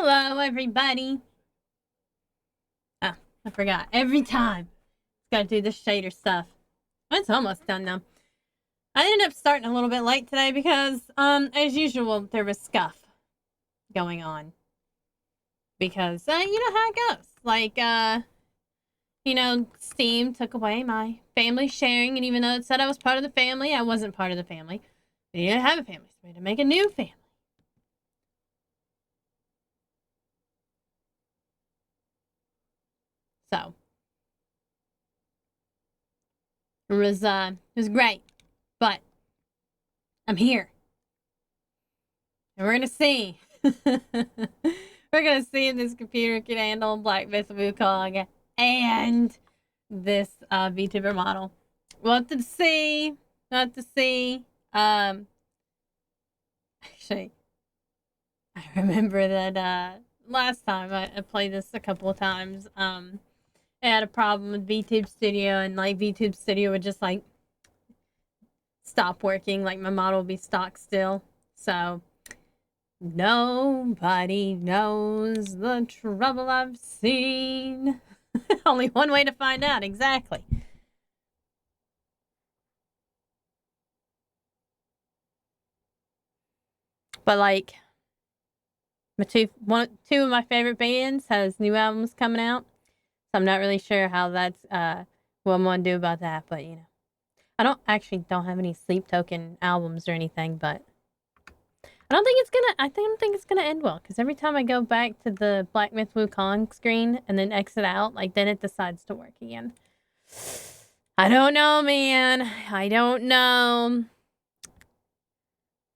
Hello, everybody. Oh, I forgot. Every time. Gotta do the shader stuff. It's almost done now. I ended up starting a little bit late today because, as usual, there was scuff going on. Because, you know how it goes. Like, Steam took away my family sharing, and even though it said I was part of the family, I wasn't part of the family. They didn't have a family, so we had to make a new family. So it was great, but I'm here, and we're gonna see. We're gonna see if this computer can handle Black Myth Wukong and this VTuber model. We'll have to see. We'll have to see. Actually, I remember that last time I played this a couple of times. I had a problem with VTube Studio, and like VTube Studio would just like stop working, like my model would be stock still. So nobody knows the trouble I've seen. Only one way to find out, exactly. But like two of my favorite bands has new albums coming out. So I'm not really sure how that's what I'm gonna do about that, but you know. I don't have any Sleep Token albums or anything, but I don't think it's gonna end well, because every time I go back to the Black Myth Wukong screen and then exit out, like then it decides to work again. I don't know, man. I don't know.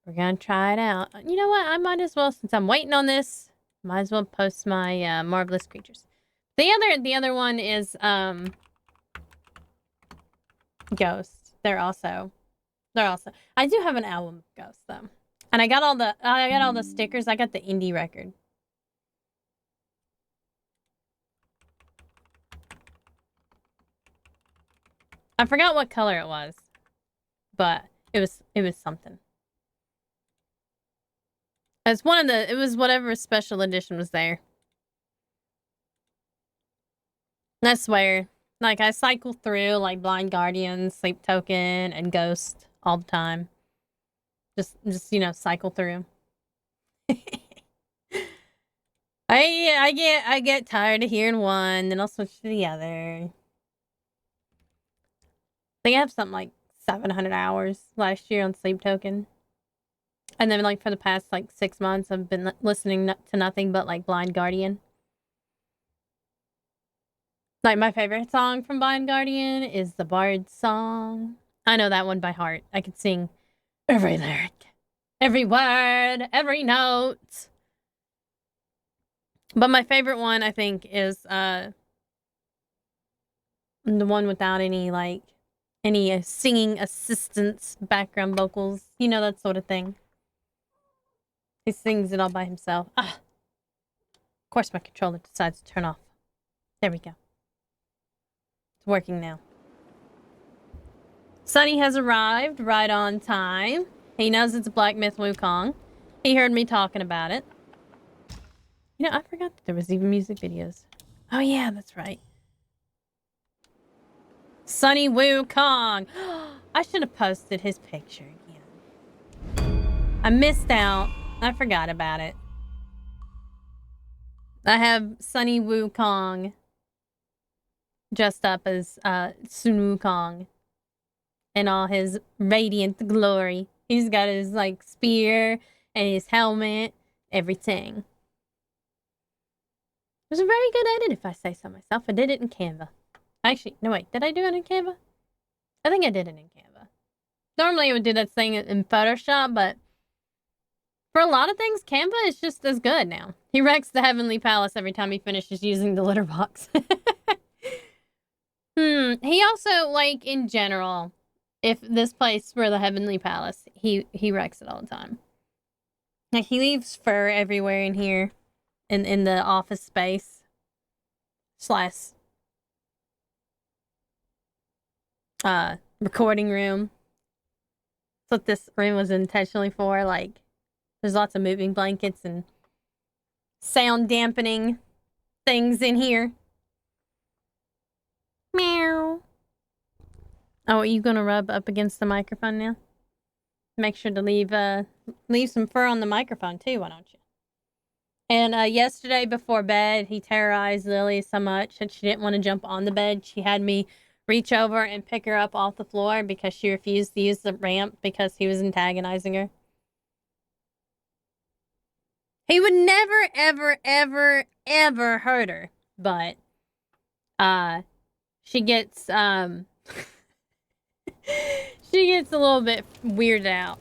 We're gonna try it out. You know what? I might as well, since I'm waiting on this, might as well post my Marvelous Creatures. The other one is Ghost. They're also I do have an album of Ghost though. And I got all the stickers. I got the indie record. I forgot what color it was, but it was something. It was whatever special edition was there. And I swear, like I cycle through like Blind Guardian, Sleep Token, and Ghost all the time. Just cycle through. I get tired of hearing one, then I'll switch to the other. I think I have something like 700 hours last year on Sleep Token. And then like for the past like 6 months, I've been listening to nothing but like Blind Guardian. Like my favorite song from Blind Guardian is the Bard's song. I know that one by heart. I can sing every lyric, every word, every note. But my favorite one, I think, is the one without any singing assistance, background vocals, that sort of thing. He sings it all by himself. Of course my controller decides to turn off. There we go. It's working now. Sunny has arrived right on time. He knows it's Black Myth Wukong. He heard me talking about it. I forgot that there was even music videos. Oh yeah, that's right. Sunny Wukong. I should have posted his picture again. I missed out. I forgot about it. I have Sunny Wukong dressed up as Sun Wukong in all his radiant glory. He's got his like spear and his helmet, everything. It was a very good edit, if I say so myself. I did it in Canva. Actually, no wait, did I do it in Canva? I think I did it in Canva. Normally I would do that thing in Photoshop, but for a lot of things, Canva is just as good now. He wrecks the Heavenly Palace every time he finishes using the litter box. He also, like, in general, if this place were the Heavenly Palace, he wrecks it all the time. Like, he leaves fur everywhere in here, in the office space. / recording room. That's what this room was intentionally for, like, there's lots of moving blankets and sound dampening things in here. Meow. Oh, are you gonna rub up against the microphone now? Make sure to leave some fur on the microphone too, why don't you? And yesterday before bed, he terrorized Lily so much that she didn't want to jump on the bed. She had me reach over and pick her up off the floor because she refused to use the ramp because he was antagonizing her. He would never, ever, ever, ever hurt her, but she gets she gets a little bit weirded out.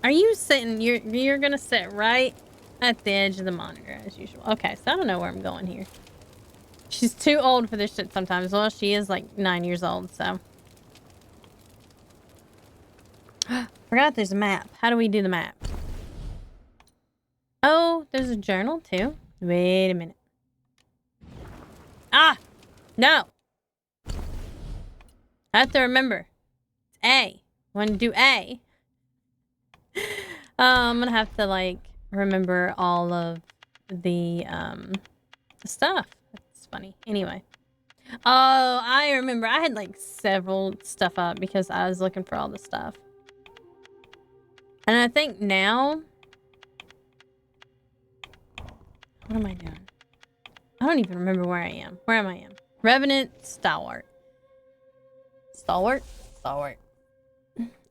Are you sitting? You're gonna sit right at the edge of the monitor as usual. Okay, so I don't know where I'm going here. She's too old for this shit sometimes. Well, she is like 9 years old, so. Forgot there's a map. How do we do the map? Oh, there's a journal too. Wait a minute. Ah! No! I have to remember. It's A. Want to do A. I'm gonna have to, like, remember all of the stuff. That's funny. Anyway. Oh, I remember. I had, like, several stuff up because I was looking for all the stuff. And I think now... What am I doing? I don't even remember where I am. Where am I in? Revenant, Stalwart. Stalwart? Stalwart.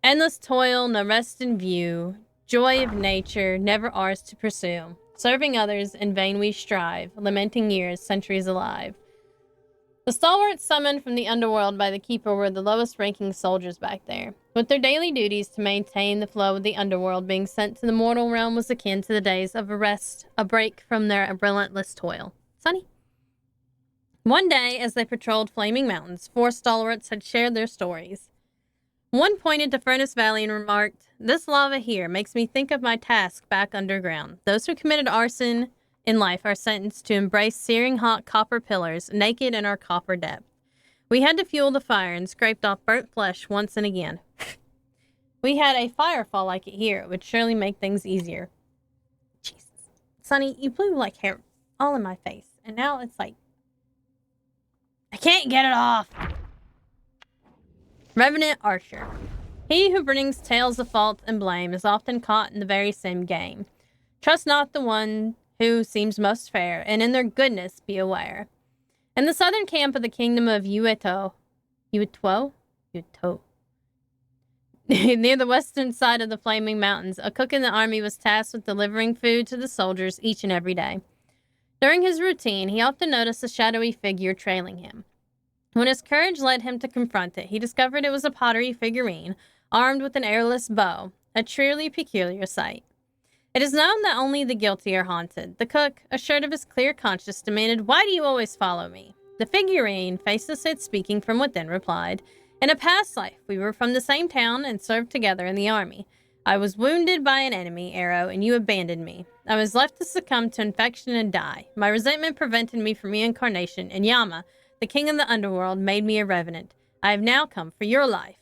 Endless toil, no rest in view. Joy of nature, never ours to pursue. Serving others, in vain we strive. Lamenting years, centuries alive. The stalwarts summoned from the underworld by the Keeper were the lowest-ranking soldiers back there. With their daily duties to maintain the flow of the underworld, being sent to the mortal realm was akin to the days of a rest, a break from their relentless toil. Sunny? One day, as they patrolled Flaming Mountains, 4 stalwarts had shared their stories. One pointed to Furnace Valley and remarked, "This lava here makes me think of my task back underground. Those who committed arson in life are sentenced to embrace searing hot copper pillars, naked in our copper depth. We had to fuel the fire and scraped off burnt flesh once and again. We had a firefall like it here. It would surely make things easier." Jesus. Sonny, you blew like hair all in my face. And now it's like, I can't get it off. Revenant Archer. He who brings tales of fault and blame is often caught in the very same game. Trust not the one who seems most fair, and in their goodness be aware. In the southern camp of the kingdom of Ueto, near the western side of the Flaming Mountains, a cook in the army was tasked with delivering food to the soldiers each and every day. During his routine, he often noticed a shadowy figure trailing him. When his courage led him to confront it, he discovered it was a pottery figurine, armed with an arrowless bow, a truly peculiar sight. It is known that only the guilty are haunted. The cook, assured of his clear conscience, demanded, "Why do you always follow me?" The figurine, faceless yet speaking from within, replied, "In a past life, we were from the same town and served together in the army. I was wounded by an enemy arrow, and you abandoned me. I was left to succumb to infection and die. My resentment prevented me from reincarnation, and Yama, the king of the underworld, made me a revenant. I have now come for your life."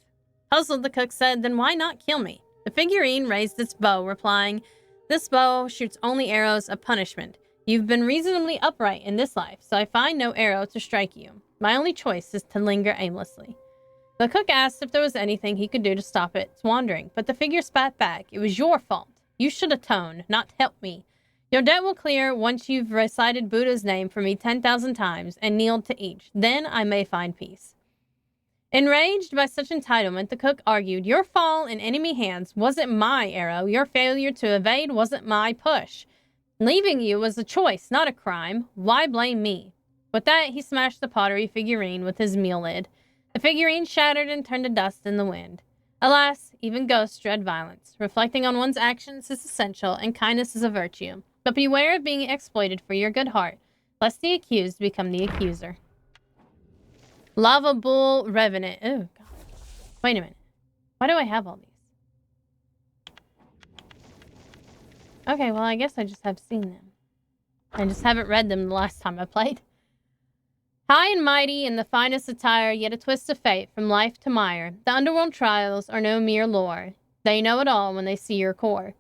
Puzzled, the cook said, "Then why not kill me?" The figurine raised its bow, replying, "This bow shoots only arrows of punishment. You've been reasonably upright in this life, so I find no arrow to strike you. My only choice is to linger aimlessly." The cook asked if there was anything he could do to stop its wandering, but the figure spat back, "It was your fault. You should atone, not help me. Your debt will clear once you've recited Buddha's name for me 10,000 times and kneeled to each. Then I may find peace." Enraged by such entitlement, the cook argued, "Your fall in enemy hands wasn't my arrow. Your failure to evade wasn't my push. Leaving you was a choice, not a crime. Why blame me?" With that, he smashed the pottery figurine with his meal lid. The figurine shattered and turned to dust in the wind. Alas, even ghosts dread violence. Reflecting on one's actions is essential, and kindness is a virtue. But beware of being exploited for your good heart, lest the accused become the accuser. Lava Bull Revenant. Oh, God. Wait a minute. Why do I have all these? Okay, well, I guess I just have seen them. I just haven't read them the last time I played. High and mighty in the finest attire, yet a twist of fate from life to mire. The underworld trials are no mere lore. They know it all when they see your core.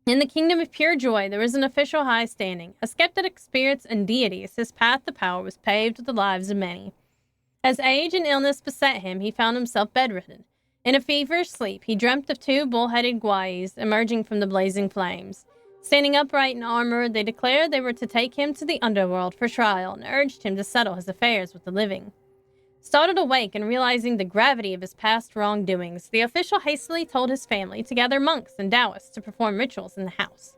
In the kingdom of pure joy, there was an official high standing. A skeptic spirits and deities, his path to power was paved with the lives of many. As age and illness beset him, he found himself bedridden. In a feverish sleep, he dreamt of two bull-headed gwais emerging from the blazing flames. Standing upright in armor, they declared they were to take him to the underworld for trial and urged him to settle his affairs with the living. Startled awake and realizing the gravity of his past wrongdoings, the official hastily told his family to gather monks and Taoists to perform rituals in the house.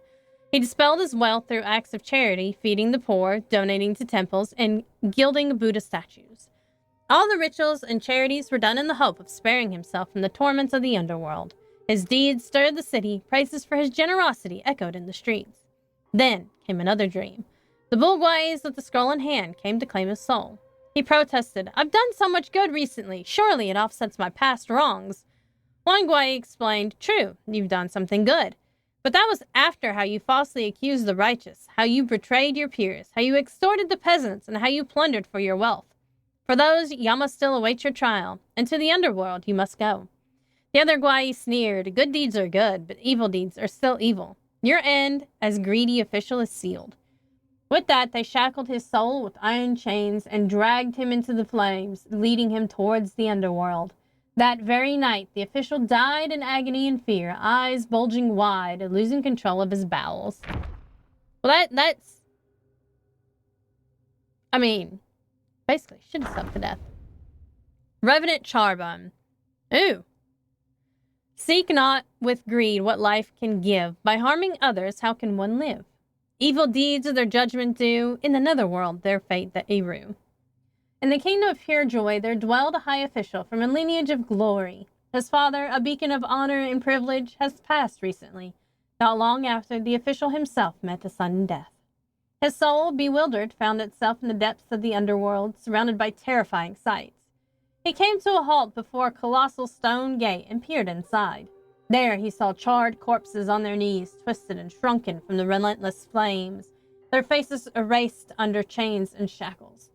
He dispelled his wealth through acts of charity, feeding the poor, donating to temples, and gilding Buddha statues. All the rituals and charities were done in the hope of sparing himself from the torments of the underworld. His deeds stirred the city, praises for his generosity echoed in the streets. Then came another dream. The bull gwais with the scroll in hand came to claim his soul. He protested, "I've done so much good recently. Surely it offsets my past wrongs." One gwai explained, "True, you've done something good. But that was after how you falsely accused the righteous, how you betrayed your peers, how you extorted the peasants, and how you plundered for your wealth. For those, Yama still awaits your trial, and to the underworld you must go." The other gwai sneered, "Good deeds are good, but evil deeds are still evil. Your end, as greedy official, is sealed." With that, they shackled his soul with iron chains and dragged him into the flames, leading him towards the underworld. That very night, the official died in agony and fear, eyes bulging wide, losing control of his bowels. Well, that's... I mean, basically, should have stuck to death. Revenant Charbon. Ooh. Seek not with greed what life can give. By harming others, how can one live? Evil deeds of their judgment due, in the netherworld their fate the Eru. In the kingdom of pure joy there dwelled a high official from a lineage of glory. His father, a beacon of honor and privilege, has passed recently, not long after the official himself met a sudden death. His soul, bewildered, found itself in the depths of the underworld, surrounded by terrifying sights. He came to a halt before a colossal stone gate and peered inside. There he saw charred corpses on their knees, twisted and shrunken from the relentless flames, their faces erased under chains and shackles.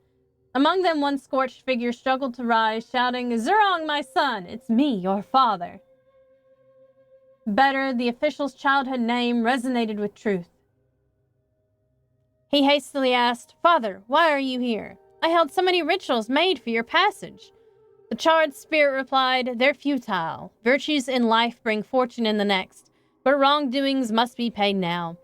Among them one scorched figure struggled to rise, shouting, "Zurong, my son, it's me, your father." Better, the official's childhood name resonated with truth. He hastily asked, "Father, why are you here? I held so many rituals made for your passage." The charred spirit replied, "They're futile. Virtues in life bring fortune in the next, but wrongdoings must be paid now.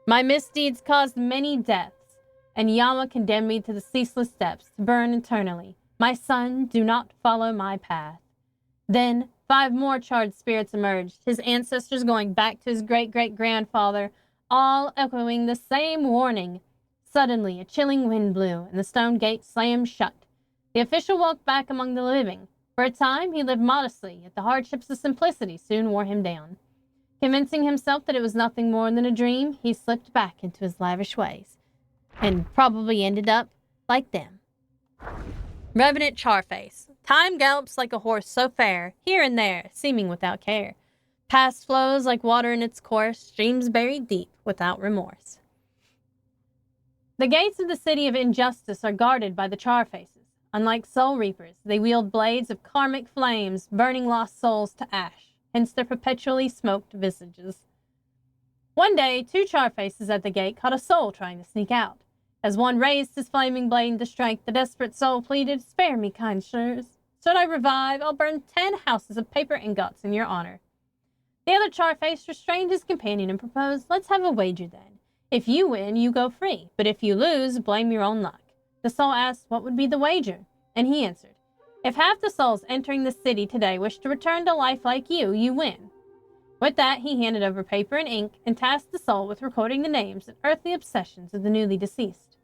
My misdeeds caused many deaths, and Yama condemned me to the ceaseless depths to burn eternally. My son, do not follow my path." Then 5 more charred spirits emerged, his ancestors going back to his great-great-grandfather, all echoing the same warning. Suddenly, a chilling wind blew, and the stone gate slammed shut. The official walked back among the living. For a time, he lived modestly, yet the hardships of simplicity soon wore him down. Convincing himself that it was nothing more than a dream, he slipped back into his lavish ways, and probably ended up like them. Revenant Charface. Time gallops like a horse so fair, here and there, seeming without care. Past flows like water in its course, streams buried deep without remorse. The gates of the city of injustice are guarded by the Charfaces. Unlike soul reapers, they wield blades of karmic flames, burning lost souls to ash, hence their perpetually smoked visages. One day, 2 Charfaces at the gate caught a soul trying to sneak out. As one raised his flaming blade to strike, the desperate soul pleaded, "Spare me, kind sirs. Should I revive, I'll burn 10 houses of paper ingots in your honor." The other Charface restrained his companion and proposed, "Let's have a wager then. If you win, you go free, but if you lose, blame your own luck." The soul asked what would be the wager, and he answered, "If half the souls entering the city today wish to return to life like you win." With that, he handed over paper and ink and tasked the soul with recording the names and earthly obsessions of the newly deceased.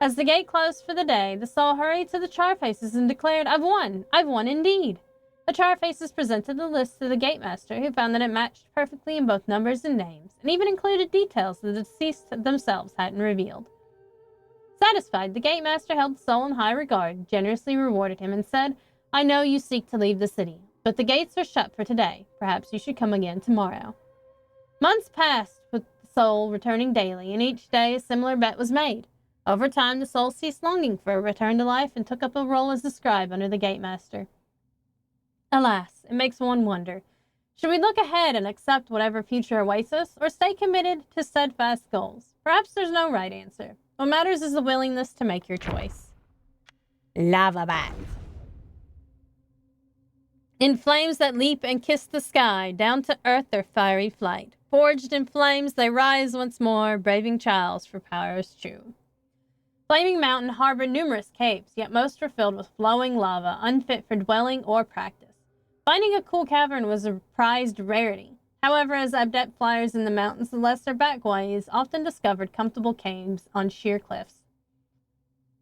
As the gate closed for the day, the soul hurried to the Charfaces and declared, "I've won indeed." The Charfaces presented the list to the gatemaster, who found that it matched perfectly in both numbers and names, and even included details the deceased themselves hadn't revealed. Satisfied, the gatemaster held the soul in high regard, generously rewarded him, and said, "I know you seek to leave the city, but the gates are shut for today. Perhaps you should come again tomorrow." Months passed, with the soul returning daily, and each day a similar bet was made. Over time, the soul ceased longing for a return to life and took up a role as a scribe under the gatemaster. Alas, it makes one wonder, Should we look ahead and accept whatever future awaits us, or stay committed to steadfast goals? Perhaps there's no right answer. What matters is the willingness to make your choice. Lava bat. In flames that leap and kiss the sky, down to earth their fiery flight. Forged in flames, they rise once more, braving trials for powers true. Flaming Mountain harbored numerous caves, yet most were filled with flowing lava, unfit for dwelling or practice. Finding a cool cavern was a prized rarity. However, as adept flyers in the mountains, the lesser Batguays often discovered comfortable caves on sheer cliffs.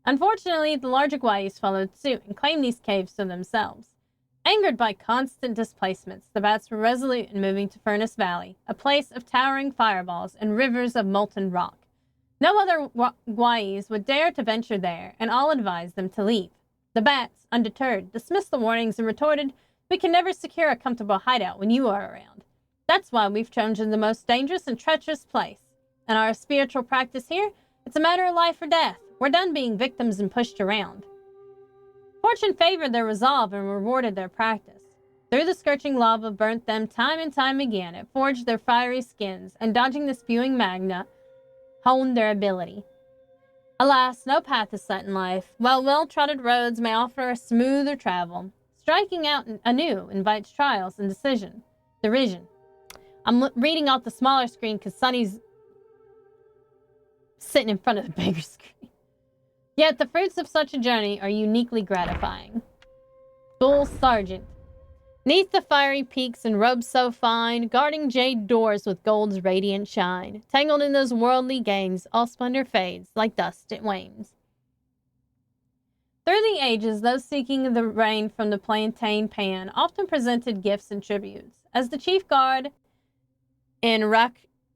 Unfortunately, the larger Guays followed suit and claimed these caves to themselves. Angered by constant displacements, the bats were resolute in moving to Furnace Valley, a place of towering fireballs and rivers of molten rock. No other Guays would dare to venture there, and all advised them to leave. The bats, undeterred, dismissed the warnings and retorted, "We can never secure a comfortable hideout when you are around. That's why we've chosen the most dangerous and treacherous place. In our spiritual practice here, it's a matter of life or death. We're done being victims and pushed around." Fortune favored their resolve and rewarded their practice. Through the scorching lava burnt them time and time again. It forged their fiery skins, and dodging the spewing magma honed their ability. Alas, no path is set in life. While well-trodden roads may offer a smoother travel, striking out anew invites trials and derision. I'm reading off the smaller screen because Sunny's sitting in front of the bigger screen. Yet the fruits of such a journey are uniquely gratifying. Bull Sergeant. 'Neath the fiery peaks and robes so fine, guarding jade doors with gold's radiant shine. Tangled in those worldly games, all splendor fades, like dust it wanes. Through the ages, those seeking the rain from the plantain pan often presented gifts and tributes. As the chief guard in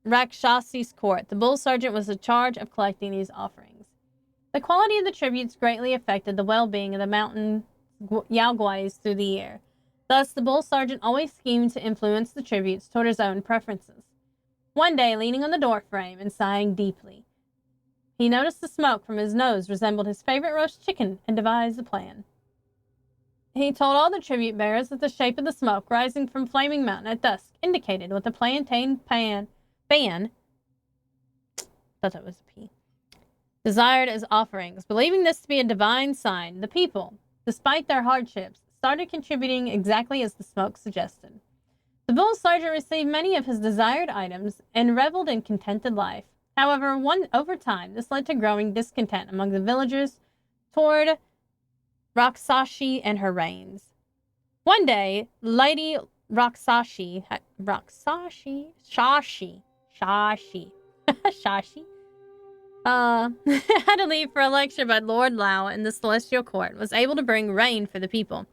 Rakshasi's court, the Bull Sergeant was in charge of collecting these offerings. The quality of the tributes greatly affected the well-being of the mountain Yaoguais through the year. Thus, the Bull Sergeant always schemed to influence the tributes toward his own preferences. One day, leaning on the doorframe and sighing deeply, he noticed the smoke from his nose resembled his favorite roast chicken and devised a plan. He told all the tribute bearers that the shape of the smoke rising from Flaming Mountain at dusk indicated what the plantain ban, thought that was a P, desired as offerings. Believing this to be a divine sign, the people, despite their hardships, started contributing exactly as the smoke suggested. The Bull Sergeant received many of his desired items and reveled in contented life. However, over time, this led to growing discontent among the villagers toward Rakshasi and her reigns. One day, Lady Shashi had to leave for a lecture by Lord Lao in the Celestial Court, was able to bring rain for the people.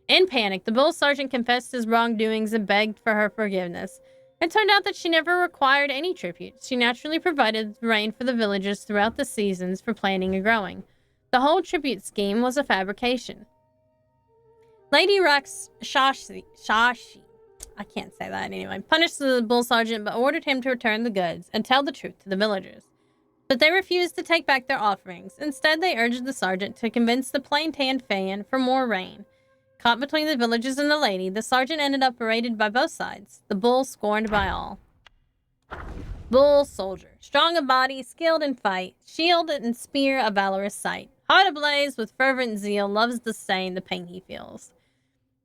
In panic, the Bull Sergeant confessed his wrongdoings and begged for her forgiveness. It turned out that she never required any tribute. She naturally provided rain for the villagers throughout the seasons for planting and growing. The whole tribute scheme was a fabrication. Lady Rakshasi, I can't say that anyway, punished the Bull Sergeant but ordered him to return the goods and tell the truth to the villagers. But they refused to take back their offerings. Instead, they urged the sergeant to convince the plantain fan for more rain. Caught between the villagers and the lady, the sergeant ended up berated by both sides, the bull scorned by all. Bull soldier, strong of body, skilled in fight, shield and spear a valorous sight. Heart ablaze with fervent zeal, loves to stain the pain he feels.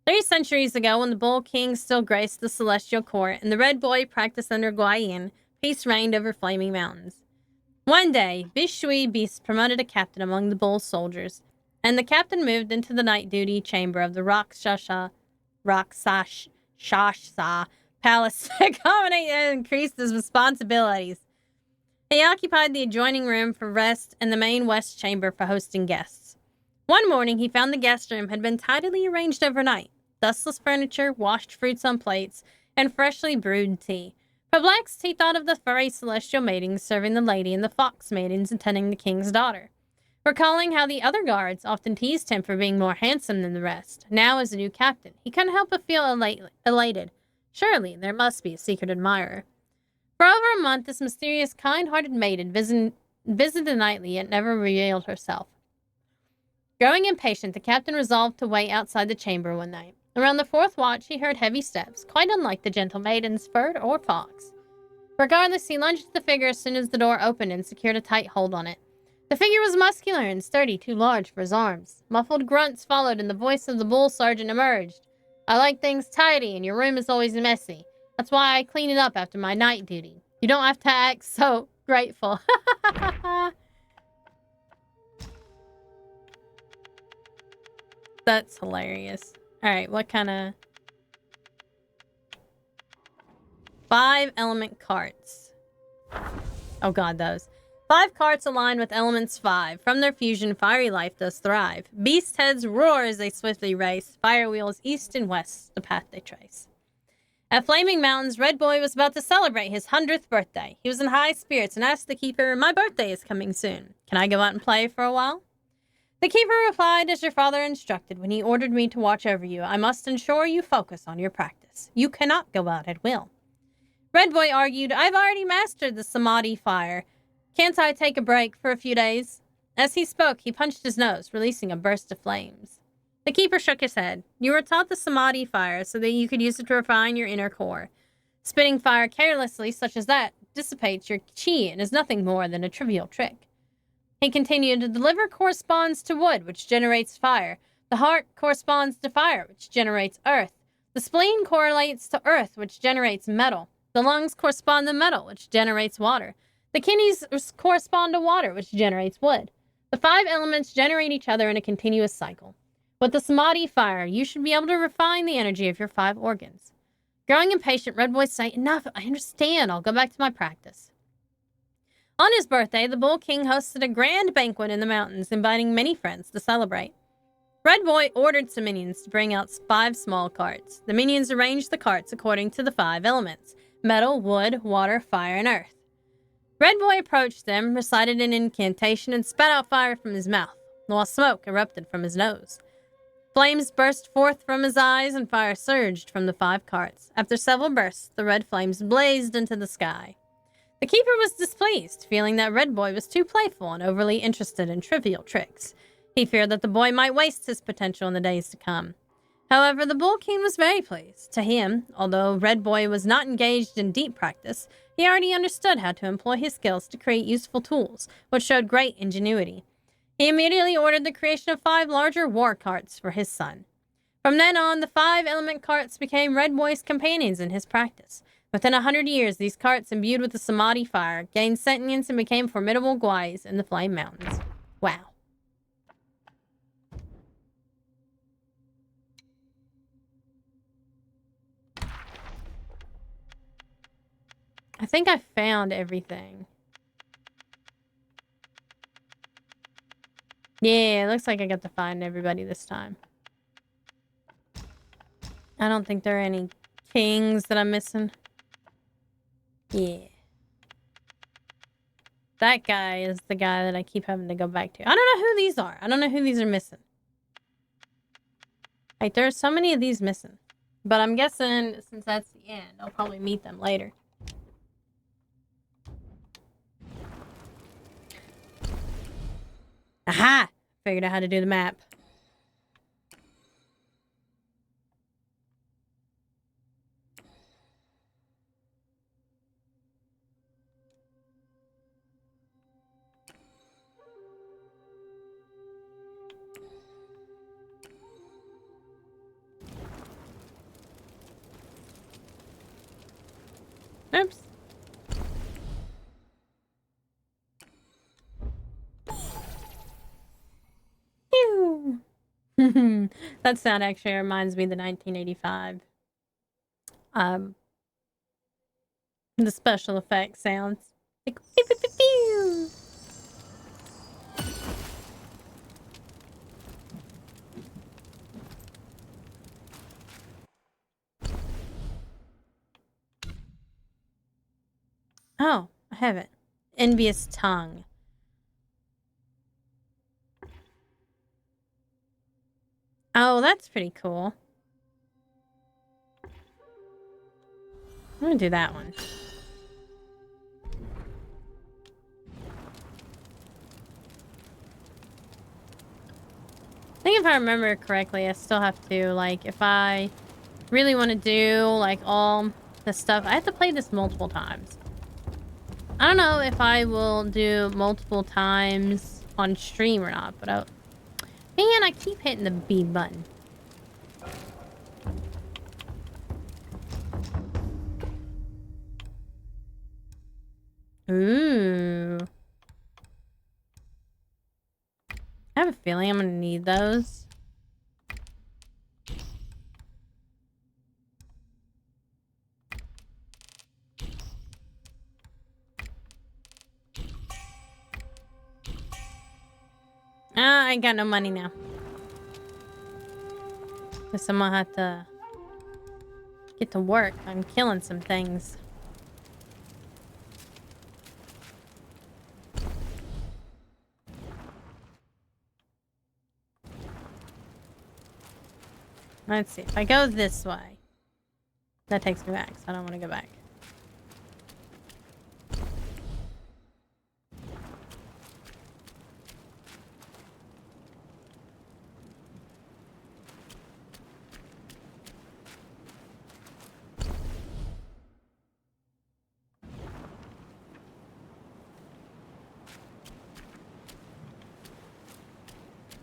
3 centuries ago, when the Bull King still graced the Celestial Court and the Red Boy practiced under Guayin, peace reigned over Flaming Mountains. One day, Bishui Beast promoted a captain among the Bull soldiers, and the captain moved into the night duty chamber of the Rakshasa palace to accommodate and increase his responsibilities. He occupied the adjoining room for rest and the main west chamber for hosting guests. One morning, he found the guest room had been tidily arranged overnight. Dustless furniture, washed fruits on plates, and freshly brewed tea. Perplexed, he thought of the furry celestial maidens serving the lady and the fox maidens attending the king's daughter. Recalling how the other guards often teased him for being more handsome than the rest, now as a new captain, he couldn't help but feel elated. Surely there must be a secret admirer. For over a month, this mysterious, kind-hearted maiden visited nightly yet never revealed herself. Growing impatient, the captain resolved to wait outside the chamber one night. Around the fourth watch, he heard heavy steps, quite unlike the gentle maiden's bird or fox. Regardless, he lunged at the figure as soon as the door opened and secured a tight hold on it. The figure was muscular and sturdy, too large for his arms. Muffled grunts followed, and the voice of the bull sergeant emerged. I like things tidy, and your room is always messy. That's why I clean it up after my night duty. You don't have to act so grateful. That's hilarious. Alright, what kind of... 5 element carts. Oh god, those. 5 carts align with elements 5. From their fusion, fiery life does thrive. Beast heads roar as they swiftly race. Fire wheels east and west, the path they trace. At Flaming Mountains, Red Boy was about to celebrate his 100th birthday. He was in high spirits and asked the keeper, "My birthday is coming soon. Can I go out and play for a while?" The keeper replied, "As your father instructed when he ordered me to watch over you, I must ensure you focus on your practice. You cannot go out at will." Red Boy argued, "I've already mastered the Samadhi fire. Can't I take a break for a few days?" As he spoke, he punched his nose, releasing a burst of flames. The keeper shook his head. "You were taught the Samadhi fire so that you could use it to refine your inner core. Spitting fire carelessly, such as that, dissipates your chi and is nothing more than a trivial trick." He continued, "The liver corresponds to wood, which generates fire. The heart corresponds to fire, which generates earth. The spleen correlates to earth, which generates metal. The lungs correspond to metal, which generates water. The kidneys correspond to water, which generates wood. The 5 elements generate each other in a continuous cycle. With the Samadhi fire, you should be able to refine the energy of your 5 organs." Growing impatient, Red Boy said, "Enough, I understand. I'll go back to my practice." On his birthday, the Bull King hosted a grand banquet in the mountains, inviting many friends to celebrate. Red Boy ordered some minions to bring out 5 small carts. The minions arranged the carts according to the 5 elements: metal, wood, water, fire, and earth. Red Boy approached them, recited an incantation, and spat out fire from his mouth, while smoke erupted from his nose. Flames burst forth from his eyes, and fire surged from the 5 carts. After several bursts, the red flames blazed into the sky. The keeper was displeased, feeling that Red Boy was too playful and overly interested in trivial tricks. He feared that the boy might waste his potential in the days to come. However, the Bull King was very pleased. To him, although Red Boy was not engaged in deep practice, he already understood how to employ his skills to create useful tools, which showed great ingenuity. He immediately ordered the creation of 5 larger war carts for his son. From then on, the 5 element carts became Red Boy's companions in his practice. Within 100 years, these carts, imbued with the Samadhi fire, gained sentience and became formidable guys in the Flame Mountains. Wow. I think I found everything. Yeah, it looks like I got to find everybody this time. I don't think there are any kings that I'm missing. Yeah. That guy is the guy that I keep having to go back to. I don't know who these are. I don't know who these are missing. Like, there are so many of these missing. But I'm guessing, since that's the end, I'll probably meet them later. Aha! Figured out how to do the map. Oops. Pew! That sound actually reminds me of the 1985. The special effects sounds. Like, pew, pew, pew, pew. Oh, I have it. Envious tongue. Oh, that's pretty cool. I'm gonna do that one. think if I remember correctly, I still have to, like, if I really want to do, like, all the stuff, I have to play this multiple times. I don't know if I will do multiple times on stream or not, but man, I keep hitting the B button. Ooh. I have a feeling I'm gonna need those. I ain't got no money now. Guess I'm gonna have to get to work on killing some things. Let's see. If I go this way, that takes me back, so I don't want to go back.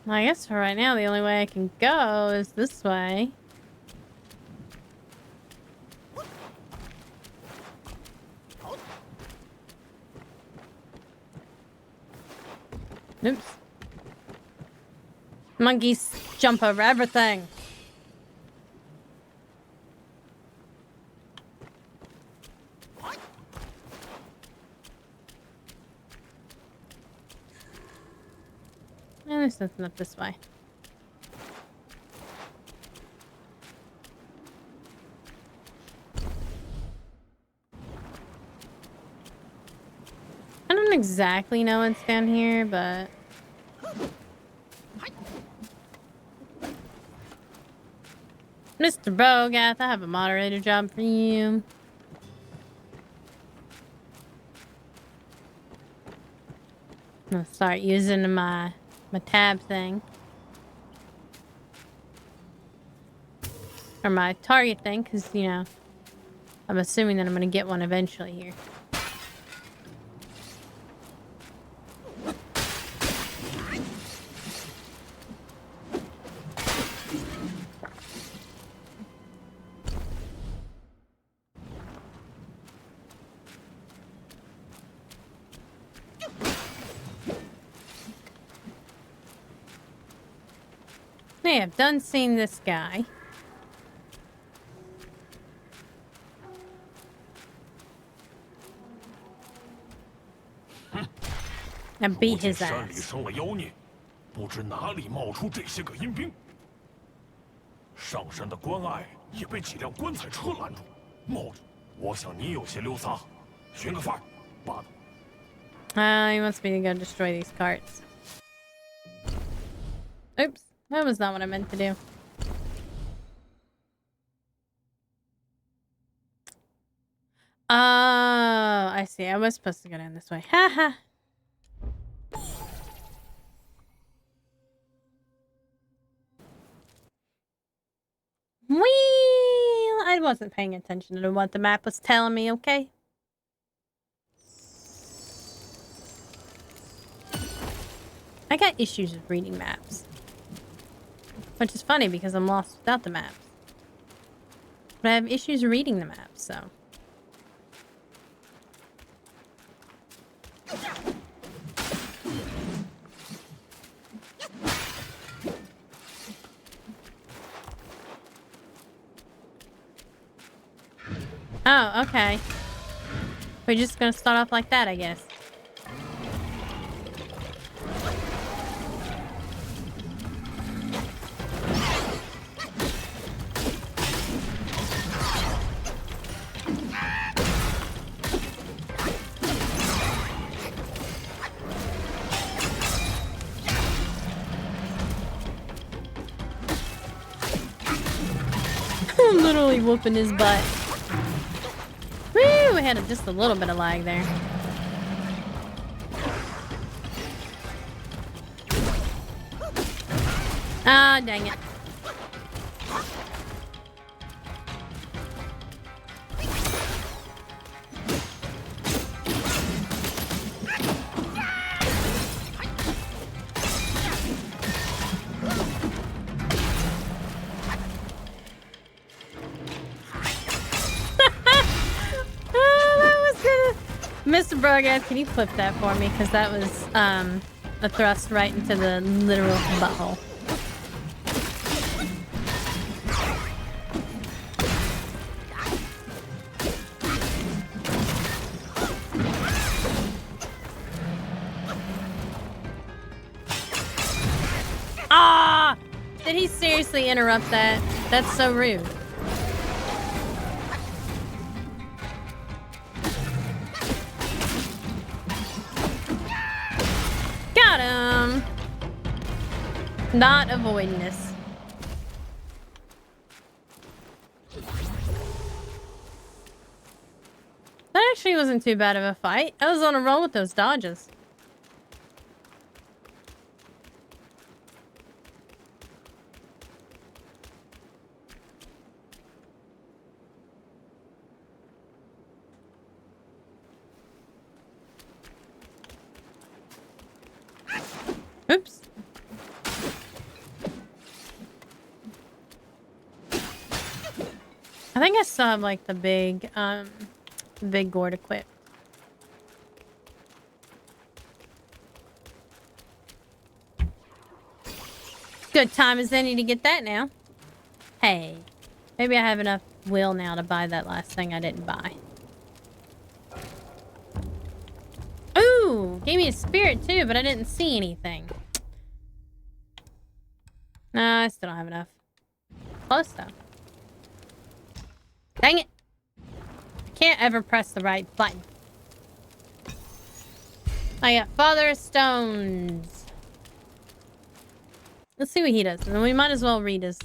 Well, I guess for right now, the only way I can go is this way. Oops. Monkeys jump over everything. And there's nothing up this way. I don't exactly know what's down here, but... Mr. Bogath, I have a moderator job for you. I'm gonna start using my tab thing. Or my target thing, because, you know, I'm assuming that I'm gonna get one eventually here. Hey, I've done seen this guy. And beat his ass. 不知哪里冒出这些个阴兵。上山的关隘也被几辆棺材车拦住，冒着。我想你有些溜撒，寻个法儿，罢了。He wants me to go destroy these carts. Oops, that was not what I meant to do. Oh, I see. I was supposed to go down this way. Haha. Well, I wasn't paying attention to what the map was telling me, okay? I got issues with reading maps. Which is funny because I'm lost without the maps. But I have issues reading the maps, so... Oh, okay. We're just gonna start off like that, I guess. I'm literally whooping his butt. Woo! We had just a little bit of lag there. Ah, dang it. Mr. Burgess, can you clip that for me? Because that was a thrust right into the literal butthole. Ah! Did he seriously interrupt that? That's so rude. Got him! Not avoiding this. That actually wasn't too bad of a fight. I was on a roll with those dodges. Oops. I think I still have like the big gourd equipped. Good time as any to get that now. Hey, maybe I have enough will now to buy that last thing I didn't buy. Ooh, gave me a spirit too, but I didn't see anything. No, I still don't have enough. Close though. Dang it! I can't ever press the right button. I got Father of Stones. Let's see what he does. And then we might as well read his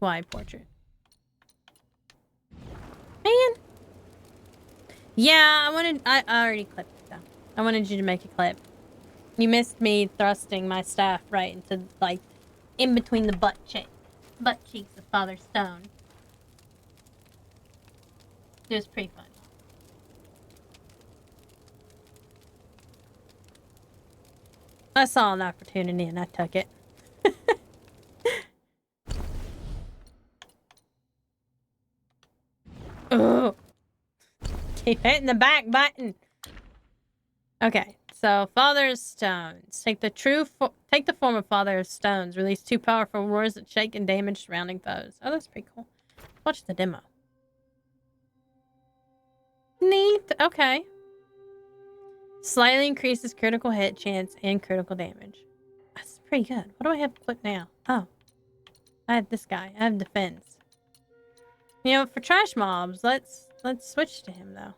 Gwai portrait. Man. Yeah, I already clipped it though. I wanted you to make a clip. You missed me thrusting my staff right into, like, in between the butt cheeks of Father Stone. It was pretty funny. I saw an opportunity and I took it. Oh, keep hitting the back button. Okay, so Father of Stones. Take the form of Father of Stones. Release 2 powerful roars that shake and damage surrounding foes. Oh, that's pretty cool. Watch the demo. Neat. Okay. Slightly increases critical hit chance and critical damage. That's pretty good. What do I have equipped now? Oh, I have this guy. I have defense. You know, for trash mobs, let's switch to him though.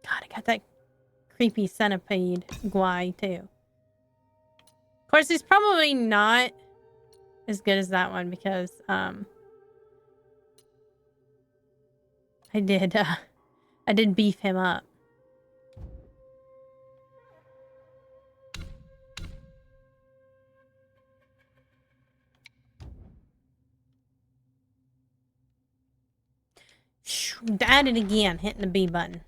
God, I got that creepy centipede Gwai too. Of course, he's probably not as good as that one because I did beef him up. Add it again, hitting the B button.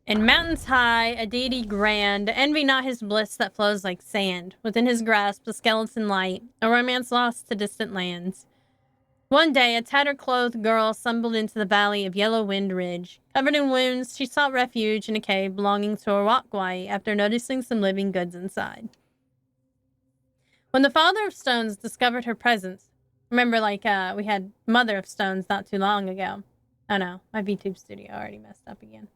In mountains high, a deity grand, envy not his bliss that flows like sand. Within his grasp, a skeleton light, a romance lost to distant lands. One day, a tattered-clothed girl stumbled into the valley of Yellow Wind Ridge. Covered in wounds, she sought refuge in a cave belonging to a rock Gwai after noticing some living goods inside. When the Father of Stones discovered her presence, remember, like, we had Mother of Stones not too long ago. Oh no, my VTube studio already messed up again.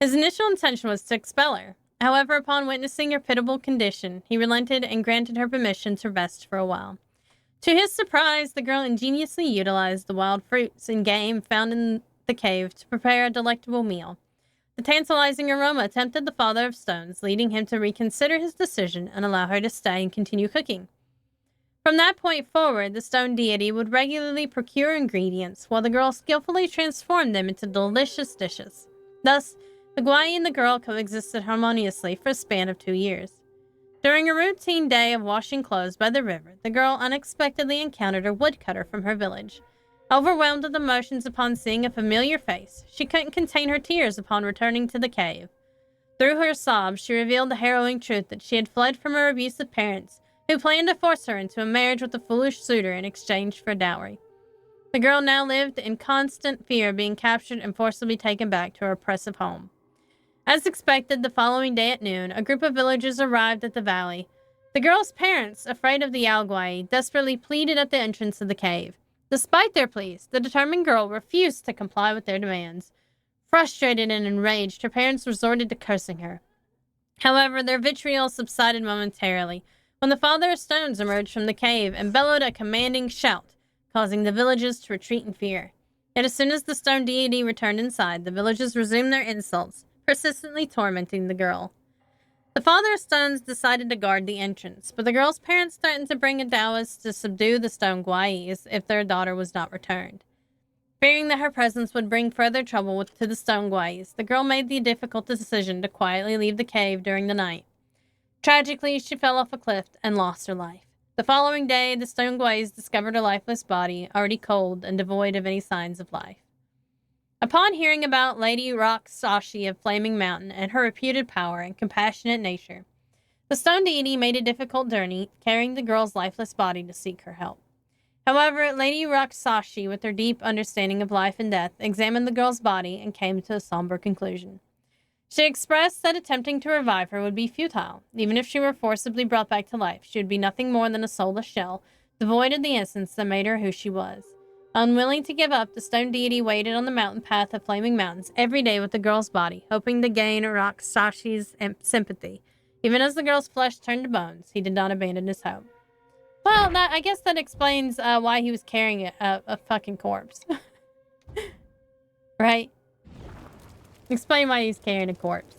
His initial intention was to expel her. However, upon witnessing her pitiable condition, he relented and granted her permission to rest for a while. To his surprise, the girl ingeniously utilized the wild fruits and game found in the cave to prepare a delectable meal. The tantalizing aroma tempted the Father of Stones, leading him to reconsider his decision and allow her to stay and continue cooking. From that point forward, the stone deity would regularly procure ingredients while the girl skillfully transformed them into delicious dishes. Thus, the Gwai and the girl coexisted harmoniously for a span of 2 years. During a routine day of washing clothes by the river, the girl unexpectedly encountered a woodcutter from her village. Overwhelmed with emotions upon seeing a familiar face, she couldn't contain her tears upon returning to the cave. Through her sobs, she revealed the harrowing truth that she had fled from her abusive parents, who planned to force her into a marriage with a foolish suitor in exchange for dowry. The girl now lived in constant fear of being captured and forcibly taken back to her oppressive home. As expected, the following day at noon, a group of villagers arrived at the valley. The girl's parents, afraid of the Alguai, desperately pleaded at the entrance of the cave. Despite their pleas, the determined girl refused to comply with their demands. Frustrated and enraged, her parents resorted to cursing her. However, their vitriol subsided momentarily when the Father of Stones emerged from the cave and bellowed a commanding shout, causing the villagers to retreat in fear. Yet as soon as the stone deity returned inside, the villagers resumed their insults, persistently tormenting the girl. The Father of Stones decided to guard the entrance, but the girl's parents threatened to bring a Taoist to subdue the stone Gwais if their daughter was not returned. Fearing that her presence would bring further trouble to the stone Gwais, the girl made the difficult decision to quietly leave the cave during the night. Tragically, she fell off a cliff and lost her life. The following day, the stone Gwais discovered a lifeless body, already cold and devoid of any signs of life. Upon hearing about Lady Rock Sashi of Flaming Mountain and her reputed power and compassionate nature, the stone deity made a difficult journey, carrying the girl's lifeless body to seek her help. However, Lady Rock Sashi, with her deep understanding of life and death, examined the girl's body and came to a somber conclusion. She expressed that attempting to revive her would be futile. Even if she were forcibly brought back to life, she would be nothing more than a soulless shell, devoid of the essence that made her who she was. Unwilling to give up, the stone deity waited on the mountain path of Flaming Mountains every day with the girl's body, hoping to gain Rock Sashi's sympathy. Even as the girl's flesh turned to bones, he did not abandon his hope. Well, I guess that explains why he was carrying a fucking corpse. Right? Explain why he's carrying a corpse.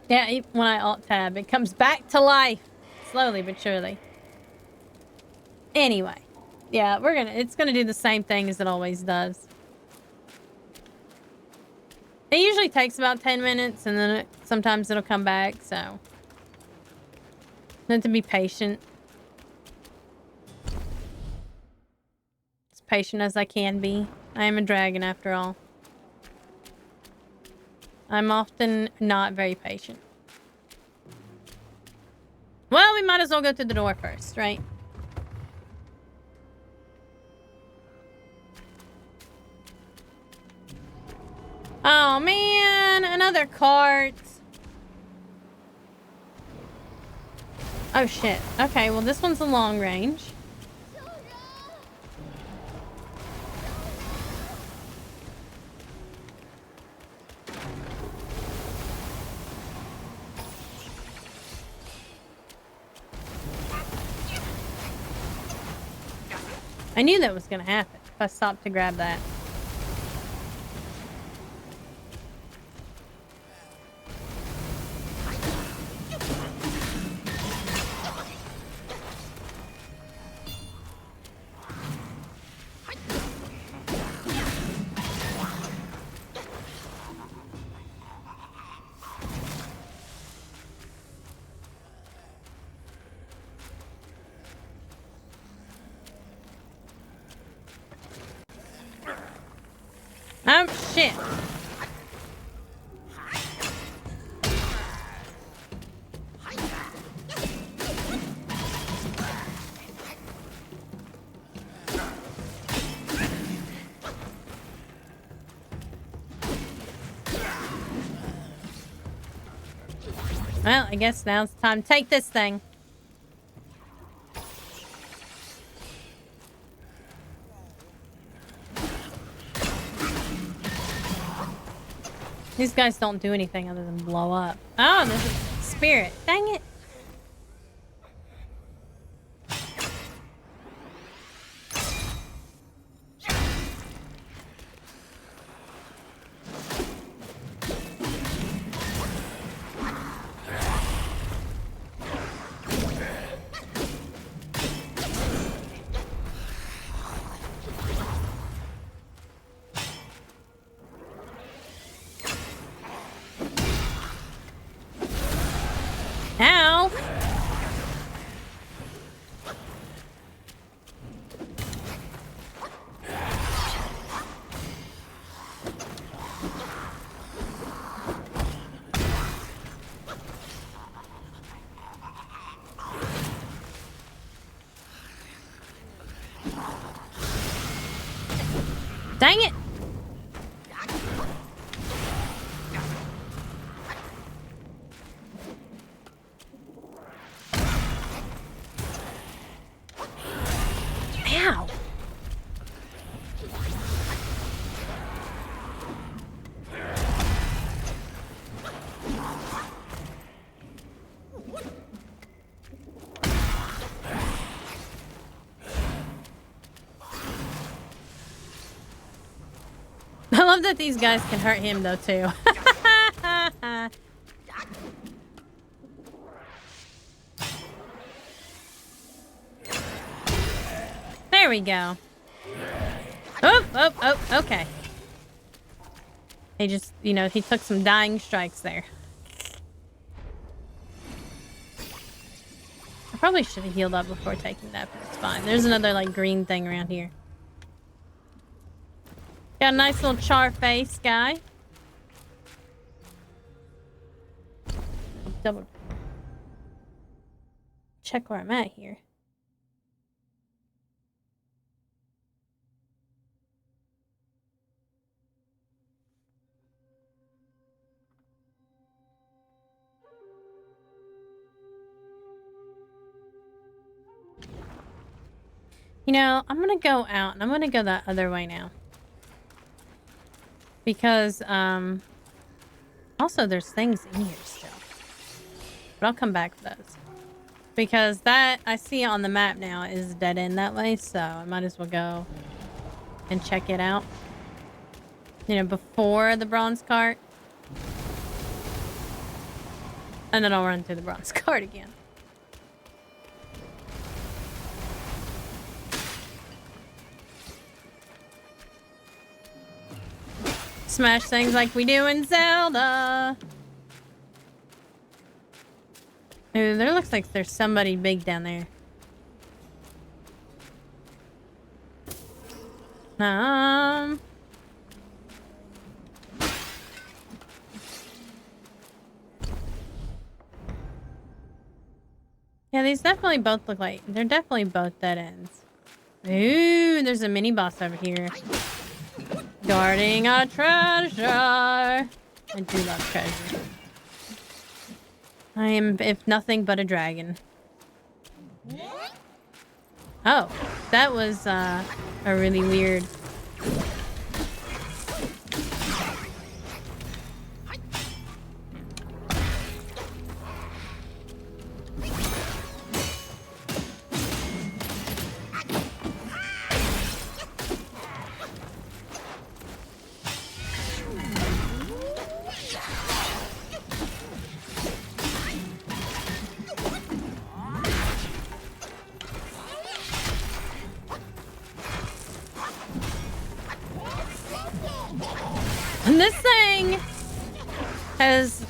Yeah, when I alt-tab, it comes back to life. Slowly but surely. Anyway. Yeah, it's gonna do the same thing as it always does. It usually takes about 10 minutes, and then sometimes it'll come back, so... Need to be patient. As patient as I can be. I am a dragon after all. I'm often not very patient. Well, we might as well go through the door first, right? Oh man, another cart. Oh shit. Okay, well this one's a long range. I knew that was gonna happen if I stopped to grab that. Oh, shit. Well, I guess now it's time to take this thing. These guys don't do anything other than blow up. Oh, there's a spirit. Dang it. Dang it! Ow! I love that these guys can hurt him though too. There we go. Oh, okay. He just, you know, he took some dying strikes there. I probably should have healed up before taking that, but it's fine. There's another, like, green thing around here. Got a nice little char face guy. Double check where I'm at here. You know, I'm gonna go out and I'm gonna go that other way now. Because, also there's things in here still. But I'll come back for those. Because that, I see on the map now, is dead end that way, so I might as well go and check it out. You know, before the bronze cart. And then I'll run through the bronze cart again. Smash things like we do in Zelda. Ooh, there looks like there's somebody big down there. Yeah, these definitely both look like... They're definitely both dead ends. Ooh, there's a mini boss over here. Guarding a treasure. I do love treasure. I am, if nothing but a dragon. Oh, that was a really weird... And this thing has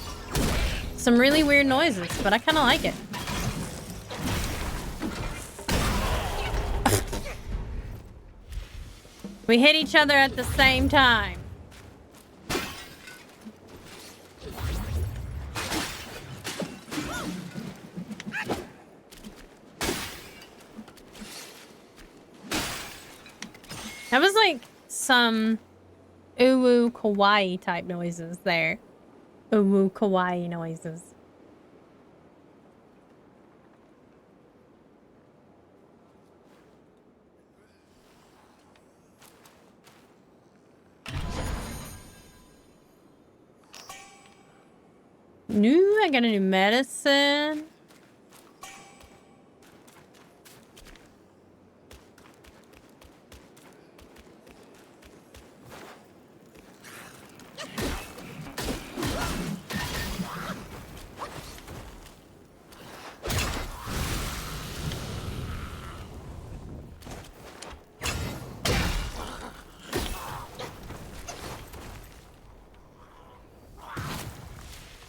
some really weird noises, but I kind of like it. We hit each other at the same time. That was like some uwu kawaii type noises there. Uwu kawaii noises. New, I got a new medicine.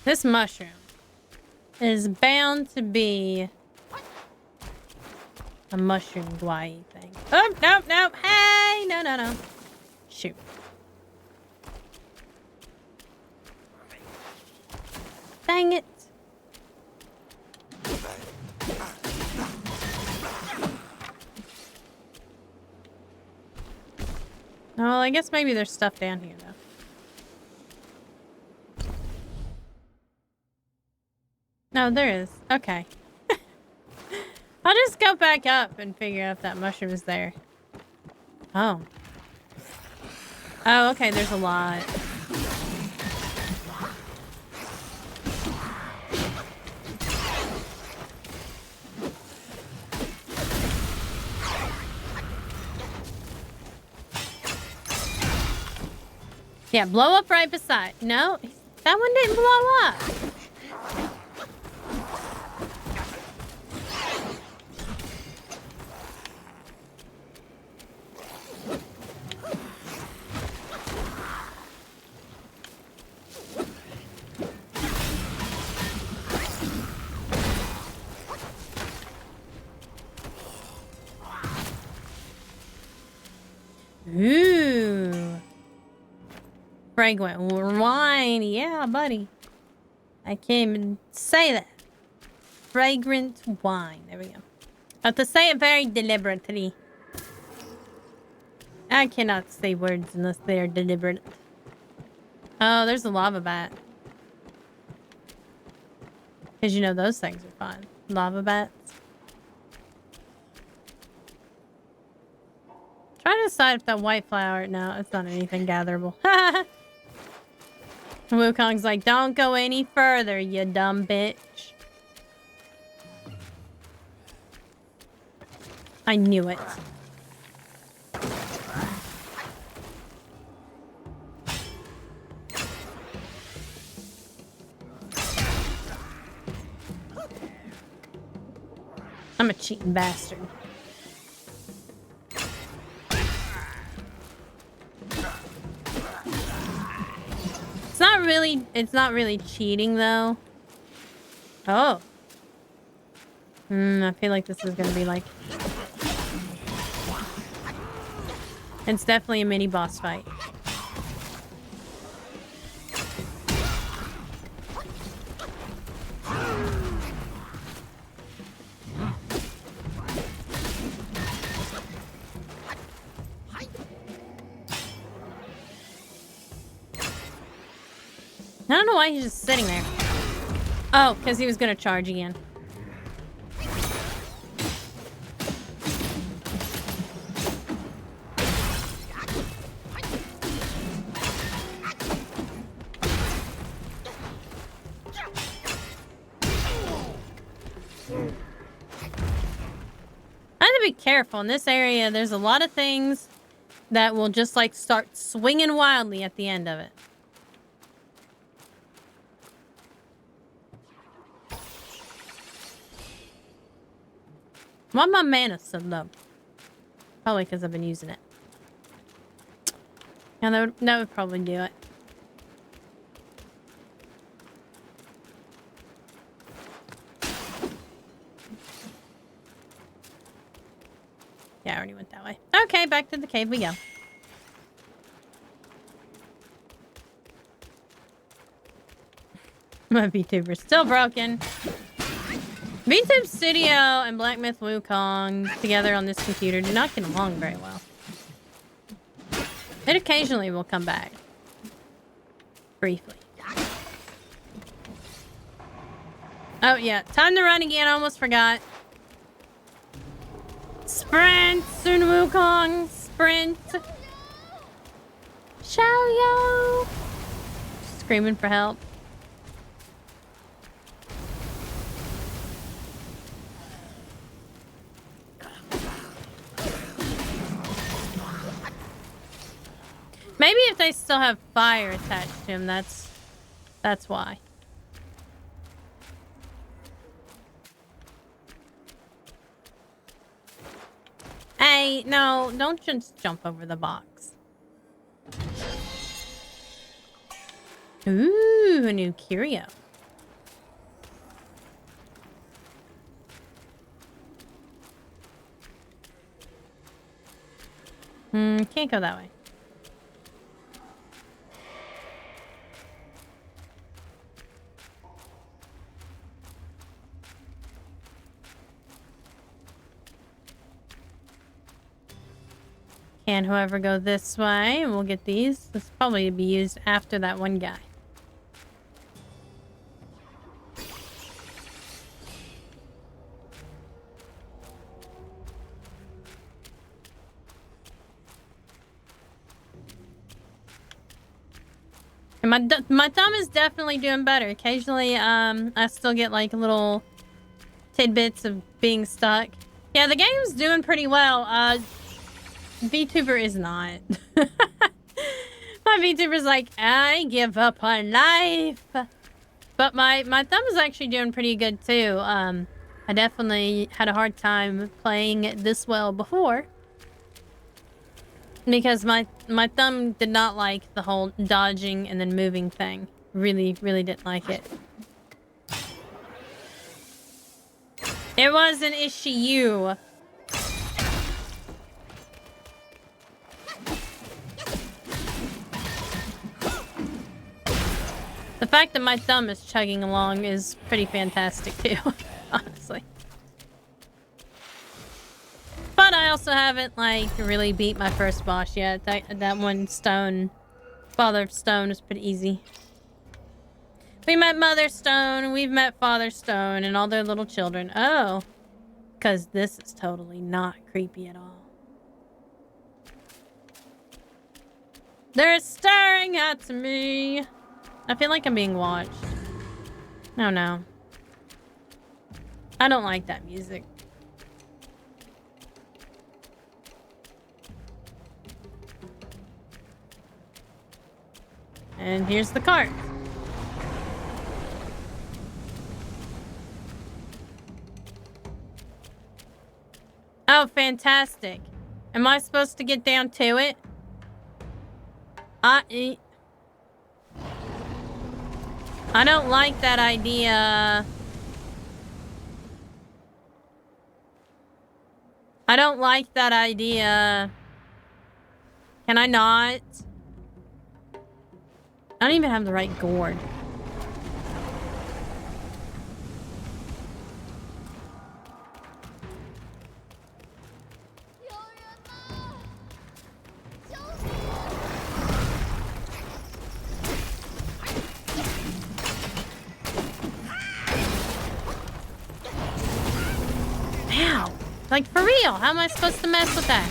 This mushroom is bound to be a mushroom guai thing. Oh, no, no. Hey, no, no, no. Shoot. Dang it. Oh, I guess maybe there's stuff down here, though. No, there is. Okay. I'll just go back up and figure out if that mushroom is there. Oh. Oh, okay, there's a lot. Yeah, blow up right beside. No, that one didn't blow up. Ooh. Fragrant wine. Yeah, buddy. I can't even say that. Fragrant wine. There we go. I have to say it very deliberately. I cannot say words unless they are deliberate. Oh, there's a lava bat. Because you know those things are fun. Lava bats. Try to decide if that white flower... No, it's not anything gatherable. Wukong's like, don't go any further, you dumb bitch. I knew it. I'm a cheating bastard. It's not really cheating though. Oh. I feel like this is gonna be like... It's definitely a mini boss fight. I don't know why he's just sitting there. Oh, because he was gonna charge again. I have to be careful. In this area, there's a lot of things that will just like start swinging wildly at the end of it. Why my mana so low? Probably because I've been using it. Yeah, that would probably do it. Yeah, I already went that way. Okay, back to the cave we go. My VTuber's still broken. VTube Studio and Black Myth Wukong together on this computer do not get along very well. It occasionally will come back. Briefly. Oh, yeah. Time to run again. I almost forgot. Sprint, Sun Wukong. Sprint. Xiao Yo. Screaming for help. Maybe if they still have fire attached to him, that's why. Hey, no, don't just jump over the box. Ooh, a new curio. Can't go that way. Can whoever go this way, we'll get these. This will probably be used after that one guy. And my thumb is definitely doing better. Occasionally, I still get like little tidbits of being stuck. Yeah, the game's doing pretty well. Vtuber is not. My Vtuber's like, I give up on life. But my thumb is actually doing pretty good too. I definitely had a hard time playing it this well before. Because my thumb did not like the whole dodging and then moving thing. Really, really didn't like it. It was an issue. The fact that my thumb is chugging along is pretty fantastic too, honestly. But I also haven't, like, really beat my first boss yet. That one Stone, Father Stone, is pretty easy. We met Mother Stone, we've met Father Stone, and all their little children. Oh. Because this is totally not creepy at all. They're staring at me. I feel like I'm being watched. Oh no. I don't like that music. And here's the cart. Oh, fantastic. Am I supposed to get down to it? I don't like that idea. I don't like that idea. Can I not? I don't even have the right gourd. Ow! Like, for real, how am I supposed to mess with that?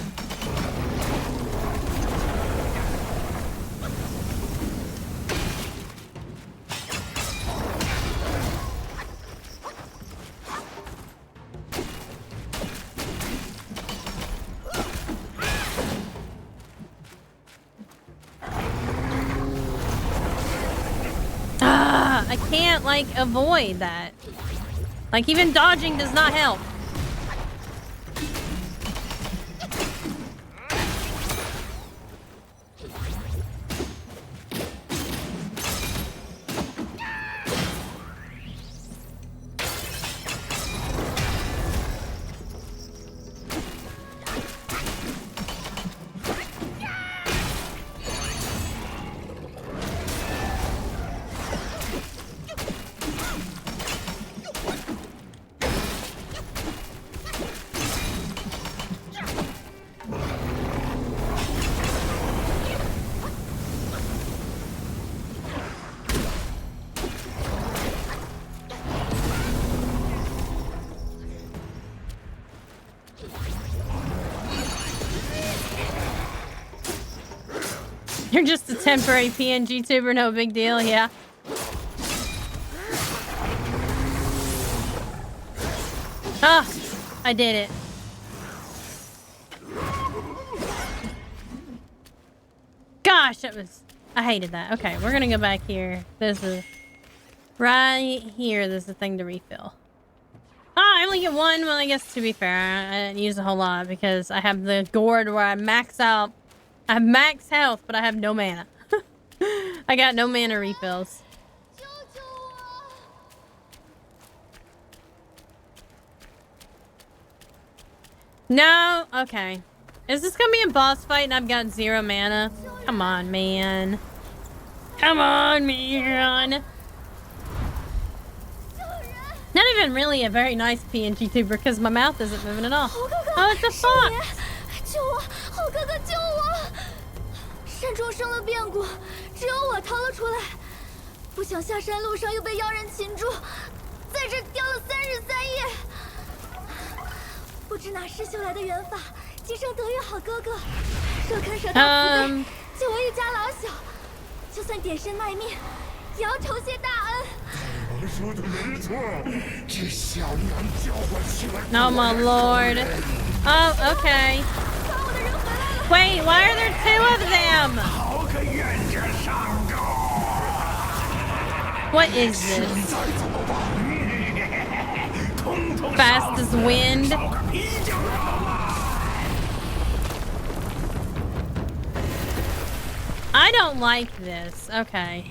I can't, like, avoid that. Like, even dodging does not help. You're just a temporary PNG tuber, no big deal, yeah. Ah, I did it. Gosh, I hated that. Okay, we're gonna go back here. This is right here. This is the thing to refill. Ah, I only get one. Well, I guess to be fair, I didn't use a whole lot because I have the gourd where I max out. I have max health, but I have no mana. I got no mana refills. No? Okay. Is this gonna be a boss fight and I've got 0 mana? Come on, man. Come on, man. Not even really a very nice PNG tuber because my mouth isn't moving at all. Oh, it's a fox. 山中生了变故，只有我逃了出来。不想下山路上又被妖人擒住，在这吊了3日3夜。不知哪师修来的元法，今生得遇好哥哥，舍堪舍大慈悲，救我一家老小。就算点身卖命，也要酬谢大恩。我说的没错，这小娘叫唤起来。 Oh my lord. Oh, okay. Wait, why are there 2 of them? What is this? Fast as wind? I don't like this. Okay.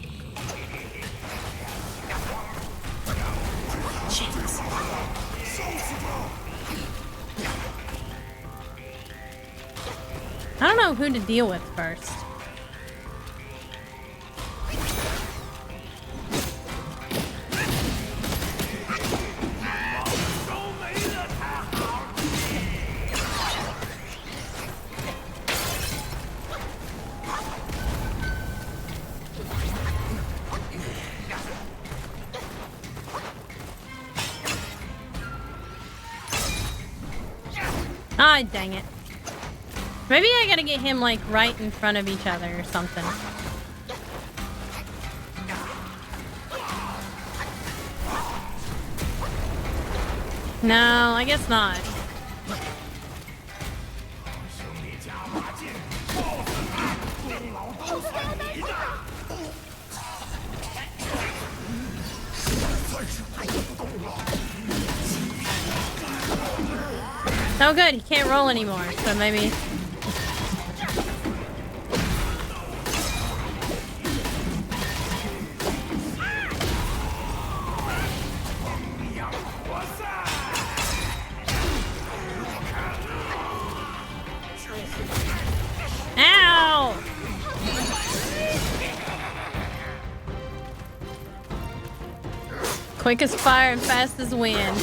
I don't know who to deal with first. Ah, dang it. Maybe I gotta get him, like, right in front of each other or something. No, I guess not. Oh good, he can't roll anymore, so maybe... Ow! Quick as fire and fast as wind.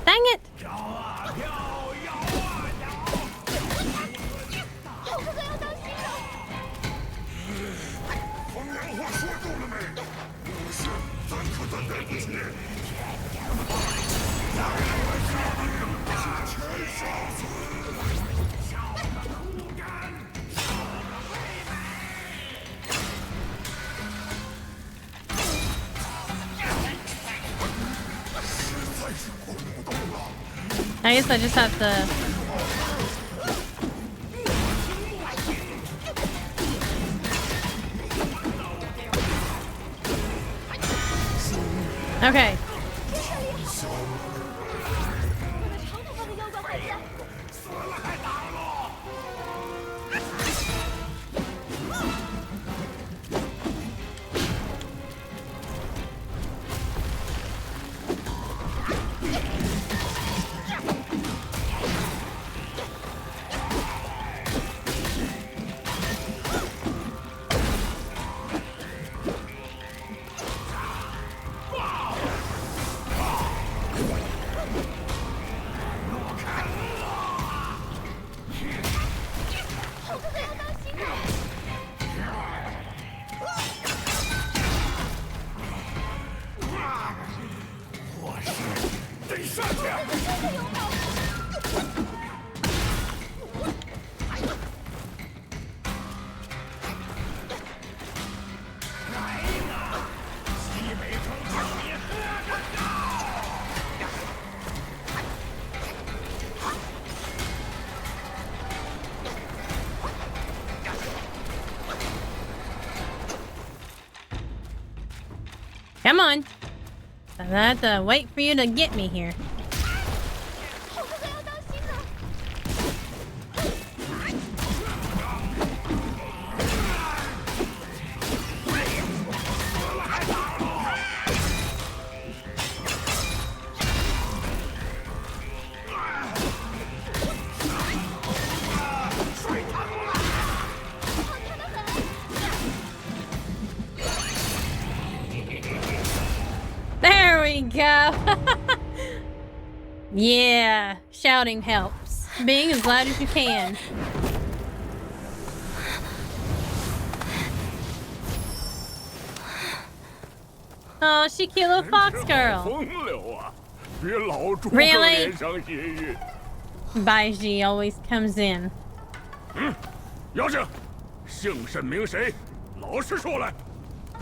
Dang it! I guess I just have to... Okay. Come on. I have to wait for you to get me here. Yeah, shouting helps. Being as loud as you can. Oh, she cute little fox girl. Really? Baiji always comes in. 妖精，姓甚名谁？老实说来。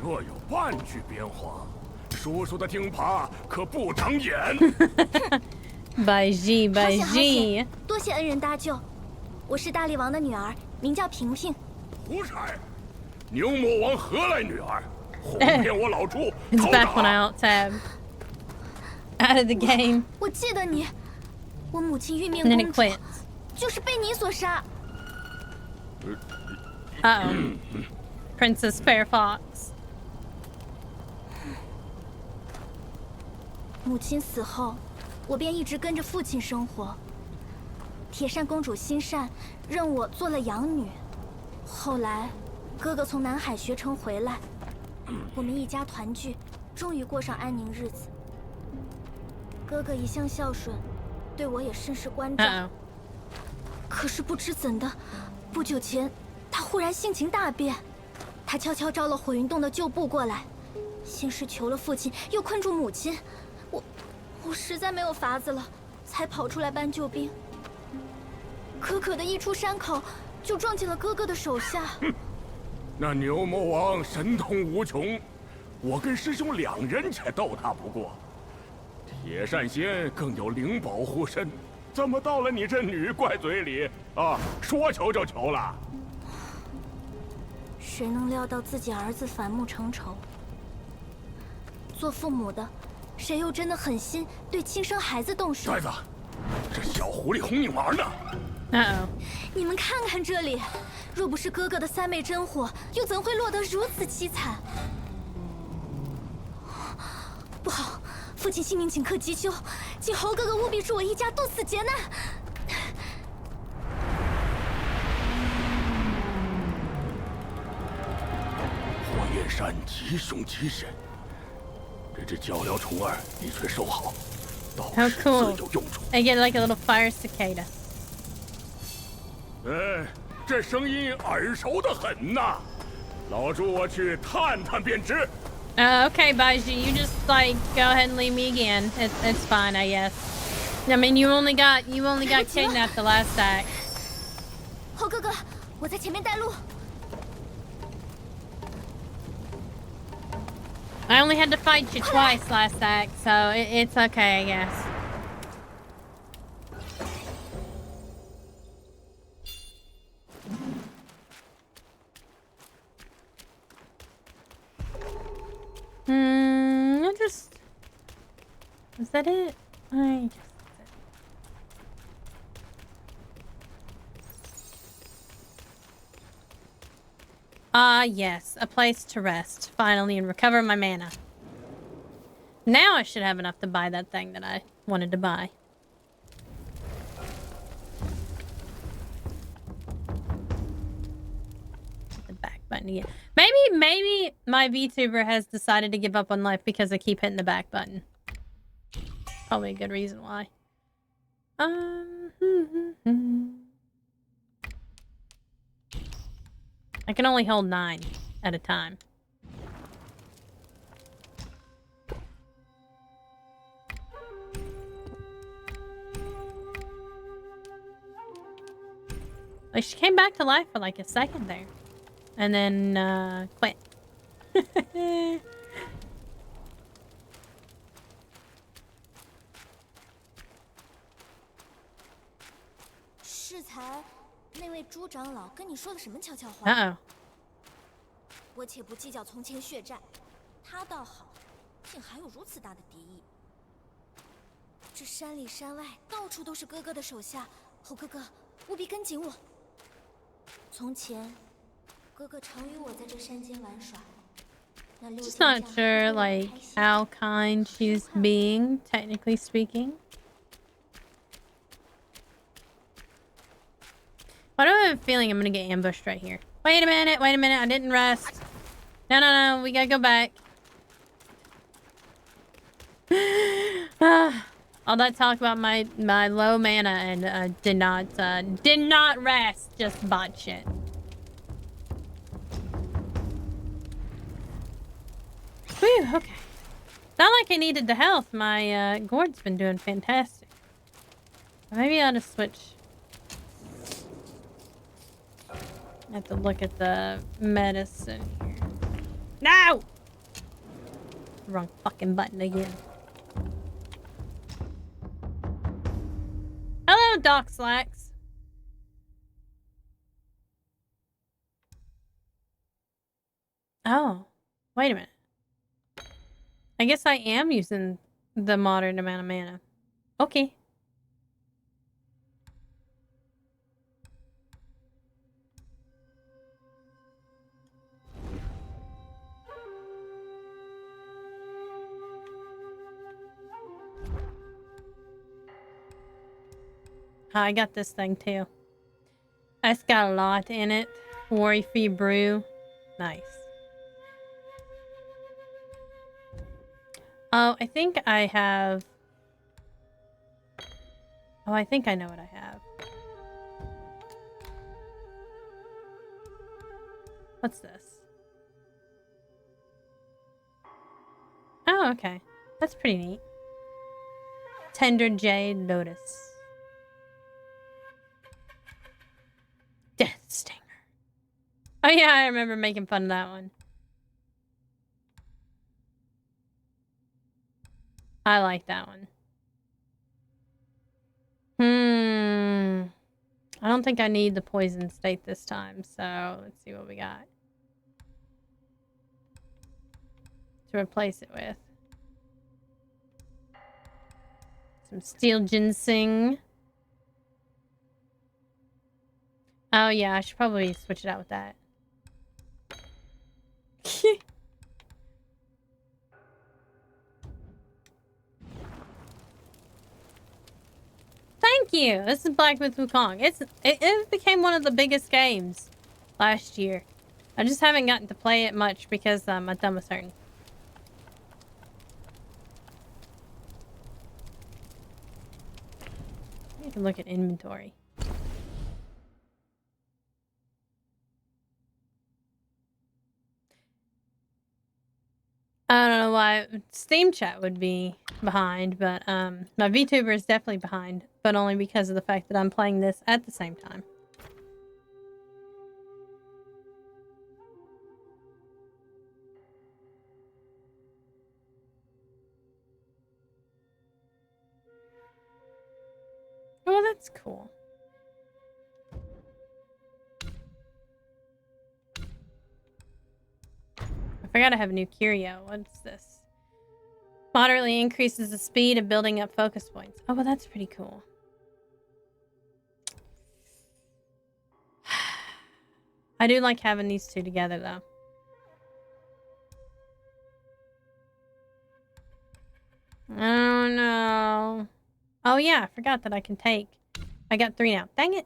若有半句变化，叔叔的钉耙可不长眼。Baiji，多谢恩人搭救。我是大力王的女儿，名叫平平。胡柴，牛魔王何来女儿？哄骗我老猪， It's back when I alt tab. Out of the game. 我记得你，我母亲玉面 And then 公 it 主 quits. 就是被你所杀。Uh-oh. Princess Fair Fox. 母亲死后，我便一直跟着父亲生活。铁扇公主心善，认我做了养女。后来，哥哥从南海学成回来，我们一家团聚，终于过上安宁日子。哥哥一向孝顺，对我也甚是关照。Uh-oh. 可是不知怎的，不久前他忽然性情大变，他悄悄招了火云洞的旧部过来，先是求了父亲，又困住母亲。我实在没有法子了，才跑出来搬救兵。可可的一出山口，就撞进了哥哥的手下。那牛魔王神通无穷，我跟师兄2人才斗他不过。铁扇仙更有灵宝护身，怎么到了你这女怪嘴里啊？说求就求了。谁能料到自己儿子反目成仇？做父母的，谁又真的狠心对亲生孩子动手？呆子，这小狐狸哄你玩呢。Uh-oh. 你们看看这里，若不是哥哥的3昧真火，又怎会落得如此凄惨？不好，父亲性命顷刻急救，请侯哥哥务必助我一家渡此劫难。火焰山极凶极神，这只鹪鹩虫儿你却收好，到 How 时 cool. 自有用处。 I get like a little fire cicada. 这声音耳熟的很呐，老猪我去探探便知。Okay, Baiji, you just like go ahead and leave me again. It's fine, I guess. I mean, you only got kidnapped the last act. 侯哥哥，我在前面带路。 I only had to fight you twice last act, so it's okay, I guess. Is that it? I guess that's it. Ah, yes, a place to rest, finally, and recover my mana. Now I should have enough to buy that thing that I wanted to buy. The back button again. Maybe my VTuber has decided to give up on life because I keep hitting the back button. Probably a good reason why. I can only hold 9 at a time. Like, she came back to life for like a second there. And then, quit. 适才，那位朱长老跟你说了什么悄悄话？ Uh-oh. 我且不计较从前血债，他倒好，竟还有如此大的敌意。这山里山外到处都是哥哥的手下，侯哥哥务必跟紧我。从前，哥哥常与我在这山间玩耍。那6 Just 天 not 下 sure, 哥哥 like, 开心 how kind she's being, technically speaking. Why do I have a feeling I'm gonna get ambushed right here? Wait a minute, I didn't rest. No, we gotta go back. All that talk about my low mana and did not rest. Just bot shit. Whew, okay. Not like I needed the health. My gourd's been doing fantastic. Maybe I ought to switch. I have to look at the medicine here. No! Wrong fucking button again. Hello, Doc Slacks. Oh, wait a minute. I guess I am using the modern amount of mana. Okay. I got this thing too. It's got a lot in it. Worry-free brew. Nice. Oh, I think I have... Oh, I think I know what I have. What's this? Oh, okay. That's pretty neat. Tender Jade Lotus. Death Stinger. Oh yeah, I remember making fun of that one. I like that one. I don't think I need the poison state this time, so let's see what we got to replace it with. Some steel ginseng. Oh yeah, I should probably switch it out with that. Thank you! This is Black Myth Wukong. It became one of the biggest games last year. I just haven't gotten to play it much because my thumb was hurting. I need to look at inventory. I don't know why Steam chat would be behind, but my VTuber is definitely behind, but only because of the fact that I'm playing this at the same time. Oh, that's cool. I forgot I have a new curio. What's this? Moderately increases the speed of building up focus points. Oh, well, that's pretty cool. I do like having these two together, though. Oh, no. Oh, yeah, I forgot that I can take... I got 3 now. Dang it.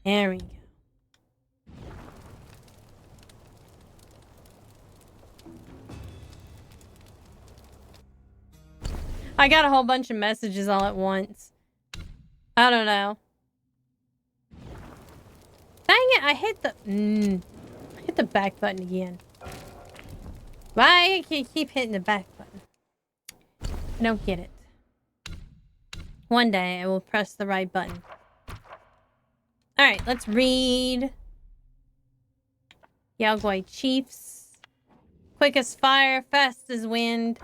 There we go. I got a whole bunch of messages all at once. I don't know. Dang it, I hit the back button again. Why do you keep hitting the back button? I don't get it. One day I will press the right button. Alright, let's read. Yaogwai Chiefs. Quick as fire, fast as wind.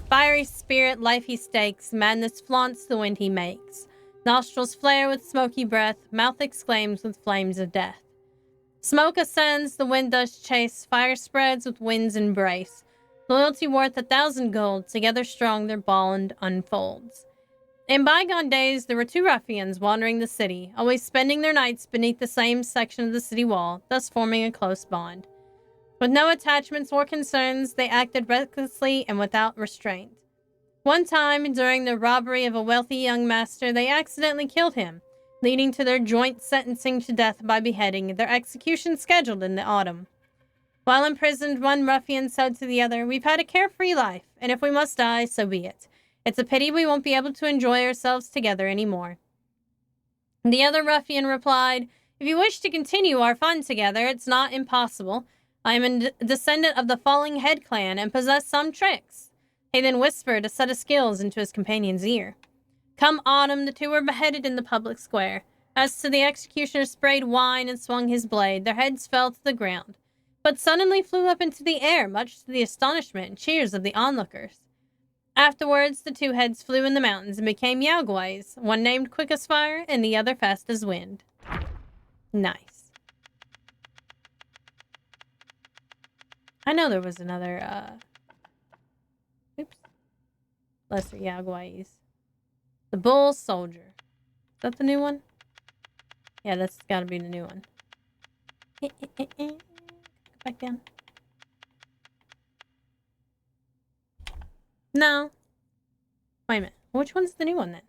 Fiery spirit, life he stakes. Madness flaunts the wind he makes. Nostrils flare with smoky breath. Mouth exclaims with flames of death. Smoke ascends, the wind does chase. Fire spreads with wind's embrace. Loyalty worth 1,000 gold. Together strong their bond unfolds. In bygone days, there were 2 ruffians wandering the city, always spending their nights beneath the same section of the city wall, thus forming a close bond. With no attachments or concerns, they acted recklessly and without restraint. One time, during the robbery of a wealthy young master, they accidentally killed him, leading to their joint sentencing to death by beheading, their execution scheduled in the autumn. While imprisoned, one ruffian said to the other, "We've had a carefree life, and if we must die, so be it. It's a pity we won't be able to enjoy ourselves together any more." The other ruffian replied, "If you wish to continue our fun together, it's not impossible. I am a descendant of the Falling Head clan and possess some tricks." He then whispered a set of skills into his companion's ear. Come autumn, the two were beheaded in the public square. As to the executioner sprayed wine and swung his blade, their heads fell to the ground, but suddenly flew up into the air, much to the astonishment and cheers of the onlookers. Afterwards, the two heads flew in the mountains and became Yaoguais, one named Quick as Fire and the other Fast as Wind. Nice. I know there was another, lesser Yaoguais. The Bull Soldier. Is that the new one? Yeah, that's gotta be the new one. Go back down. No. Wait a minute. Which one's the new one then?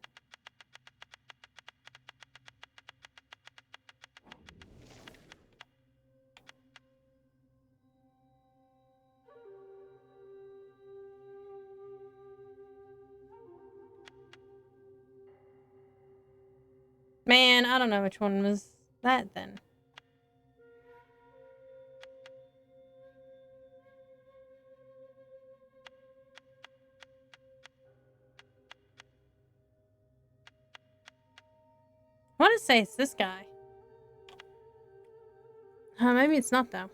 Man, I don't know which one was that then. I want to say it's this guy. Maybe it's not though.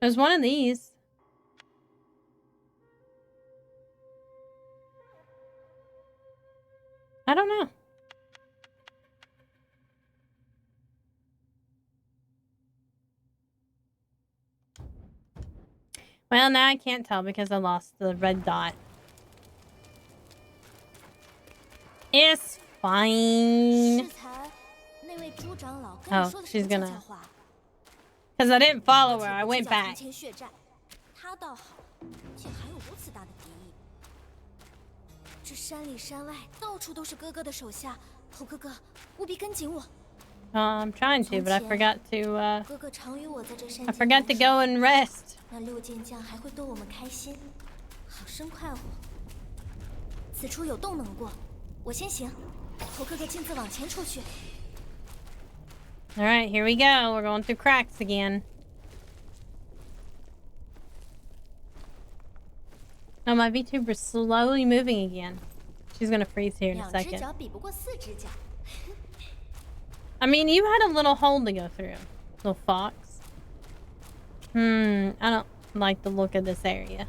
There's one of these. I don't know. Well, now I can't tell because I lost the red dot. It's fine. Oh, she's gonna... Because I didn't follow her, I went back. I'm trying to, but I forgot to go and rest. Alright, here we go. We're going through cracks again. Oh, my VTuber's slowly moving again. She's gonna freeze here in a second. I mean, you had a little hole to go through, little fox. I don't like the look of this area.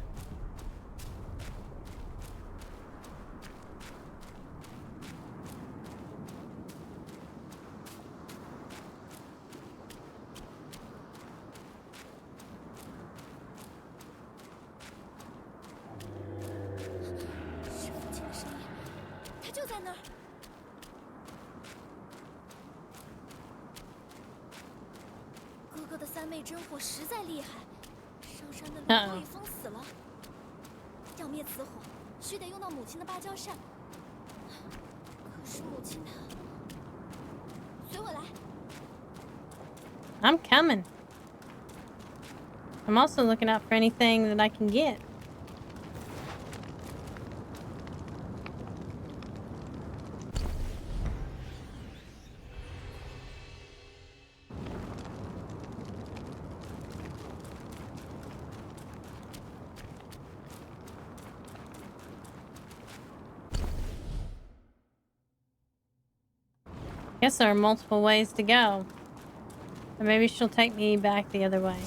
I'm coming. I'm also looking out for anything that I can get. Guess there are multiple ways to go. Or maybe she'll take me back the other way.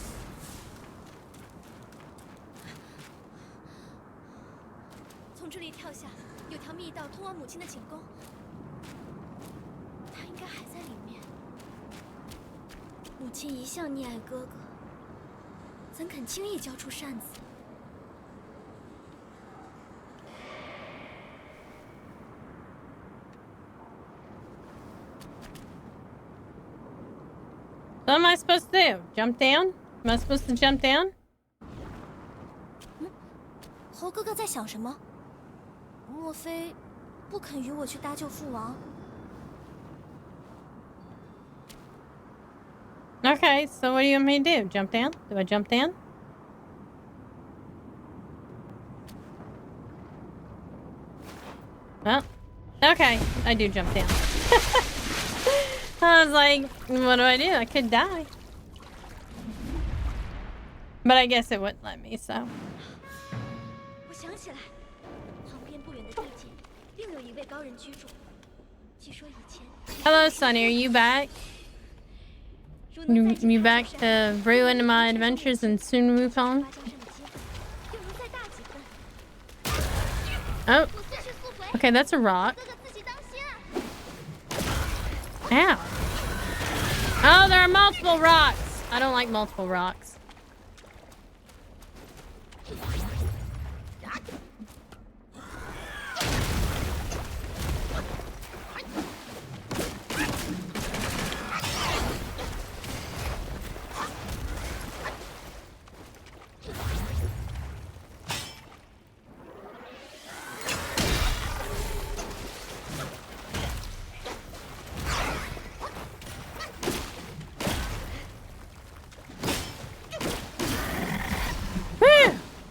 What am I supposed to do? Jump down? Am I supposed to jump down? 猴哥哥在想什么？莫非不肯与我去搭救父王？ Okay, so what do you want me to do? Jump down? Do I jump down? Well, okay, I do jump down. I was like, what do I do? I could die. But I guess it wouldn't let me, so. 我想起来，旁边不远的地界，另有一位高人居住。据说以前。Hello, Sunny. Are you back? You back to ruin my adventures in Sun Wukong? Oh. Okay, that's a rock. Ow. Oh, there are multiple rocks. I don't like multiple rocks.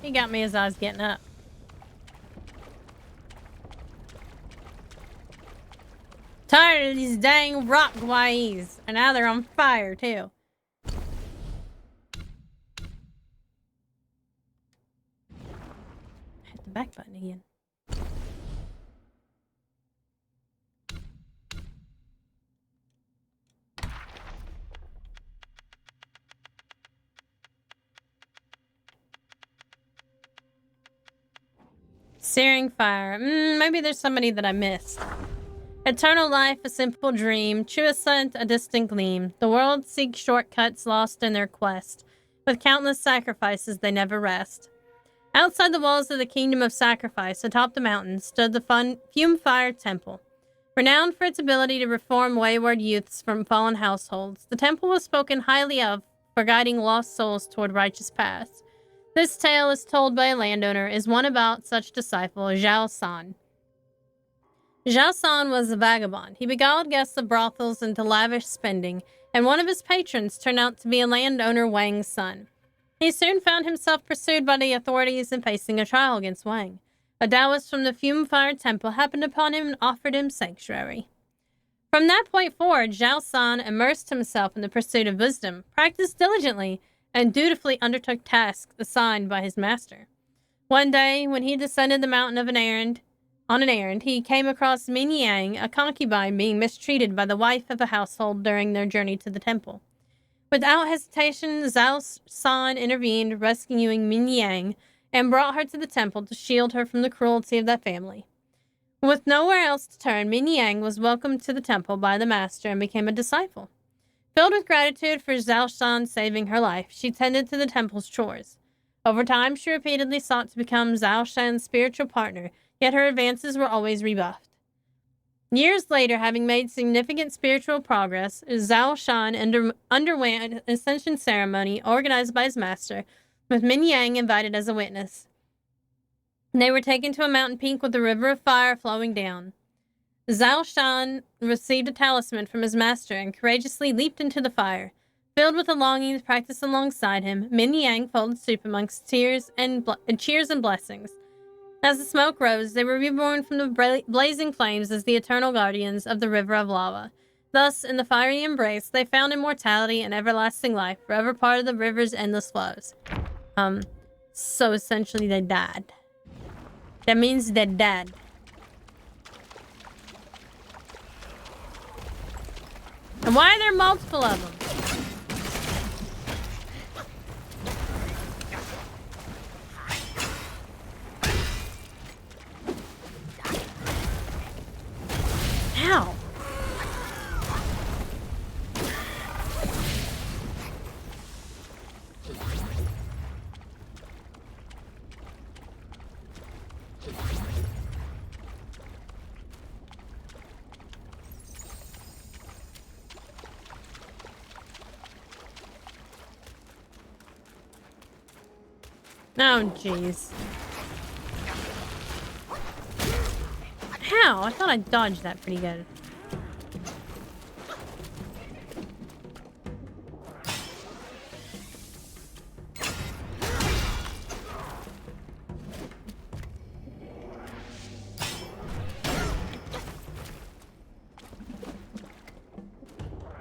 He got me as I was getting up. Tired of these dang rock waves. And now they're on fire, too. Hit the back button again. Searing fire. Maybe there's somebody that I missed. Eternal life, a simple dream. True ascent, a distant gleam. The world seeks shortcuts lost in their quest. With countless sacrifices, they never rest. Outside the walls of the kingdom of sacrifice, atop the mountain, stood the fume fire temple. Renowned for its ability to reform wayward youths from fallen households, the temple was spoken highly of for guiding lost souls toward righteous paths. This tale is told by a landowner is one about such disciple, Zhao San. Zhao San was a vagabond. He beguiled guests of brothels into lavish spending, and one of his patrons turned out to be a landowner Wang's son. He soon found himself pursued by the authorities and facing a trial against Wang. A Taoist from the Fume Fire Temple happened upon him and offered him sanctuary. From that point forward, Zhao San immersed himself in the pursuit of wisdom, practiced diligently, and dutifully undertook tasks assigned by his master. One day, when he descended the mountain on an errand, he came across Min Yang, a concubine being mistreated by the wife of a household during their journey to the temple. Without hesitation, Zhao San intervened, rescuing Min Yang, and brought her to the temple to shield her from the cruelty of that family. With nowhere else to turn, Min Yang was welcomed to the temple by the master and became a disciple. Filled with gratitude for Zhao San saving her life, she tended to the temple's chores. Over time, she repeatedly sought to become Zhao Shan's spiritual partner, yet her advances were always rebuffed. Years later, having made significant spiritual progress, Zhao Shan underwent an ascension ceremony organized by his master, with Min Yang invited as a witness. They were taken to a mountain peak with a river of fire flowing down. Zhao Shan received a talisman from his master and courageously leaped into the fire. Filled with a longing to practice alongside him, Min Yang folded soup amongst cheers and blessings. As the smoke rose, they were reborn from the blazing flames as the eternal guardians of the river of lava. Thus, in the fiery embrace, they found immortality and everlasting life, forever part of the river's endless flows. So essentially they died. That means they're dead. And why are there multiple of them? Ow. Oh, jeez. How? I thought I dodged that pretty good.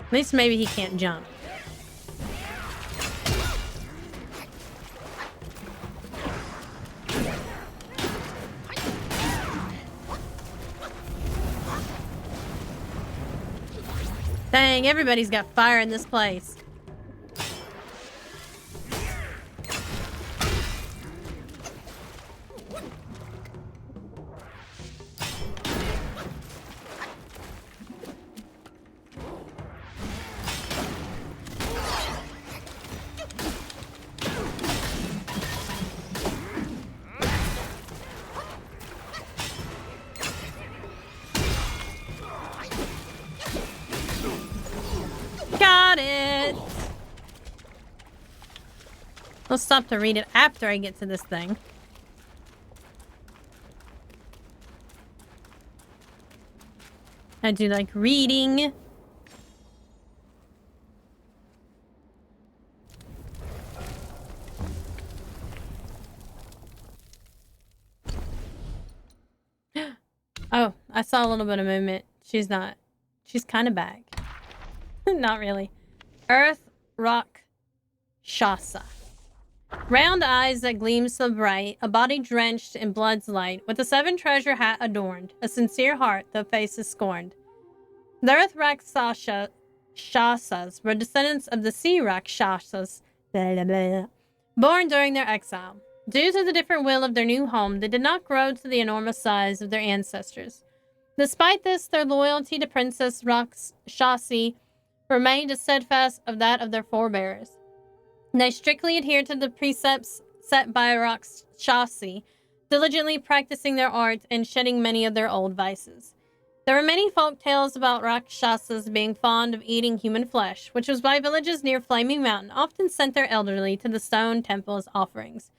At least maybe he can't jump. Dang, everybody's got fire in this place. Got it! I'll stop to read it after I get to this thing. I do like reading. Oh, I saw a little bit of movement. She's kind of back. Not really. Earth Rock Shasa. Round eyes that gleam so bright, a body drenched in blood's light, with a 7 treasure hat adorned, a sincere heart though face is scorned. The Earth Rock Shasas were descendants of the Sea Rock Shasas, born during their exile. Due to the different will of their new home, they did not grow to the enormous size of their ancestors. Despite this, their loyalty to Princess Rock's Shasi remained as steadfast as that of their forebears. They strictly adhered to the precepts set by Rock's Shasi, diligently practicing their art and shedding many of their old vices. There were many folk tales about Rakshasas being fond of eating human flesh, which was why villages near Flaming Mountain often sent their elderly to the stone temple as offerings.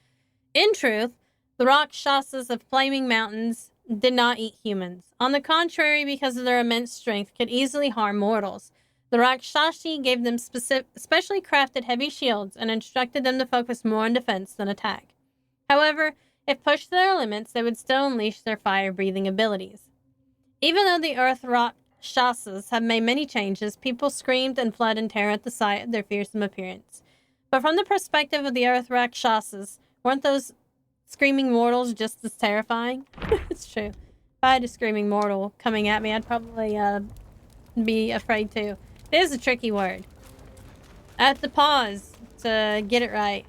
In truth, the Rakshasas of Flaming Mountains did not eat humans. On the contrary, because of their immense strength, could easily harm mortals. The Rakshasi gave them specially crafted heavy shields and instructed them to focus more on defense than attack. However, if pushed to their limits, they would still unleash their fire-breathing abilities. Even though the Earth Rakshasas have made many changes, people screamed and fled in terror at the sight of their fearsome appearance. But from the perspective of the Earth Rakshasas, weren't those screaming mortals just as terrifying? It's true. If I had a screaming mortal coming at me, I'd probably be afraid too. It is a tricky word. I have to pause to get it right.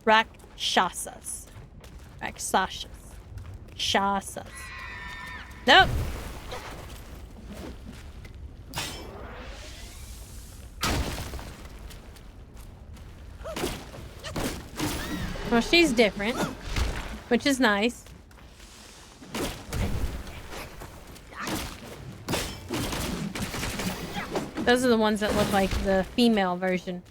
Rakshasas. Rakshasas. Shasas. Nope. Well, she's different, which is nice. Those are the ones that look like the female version.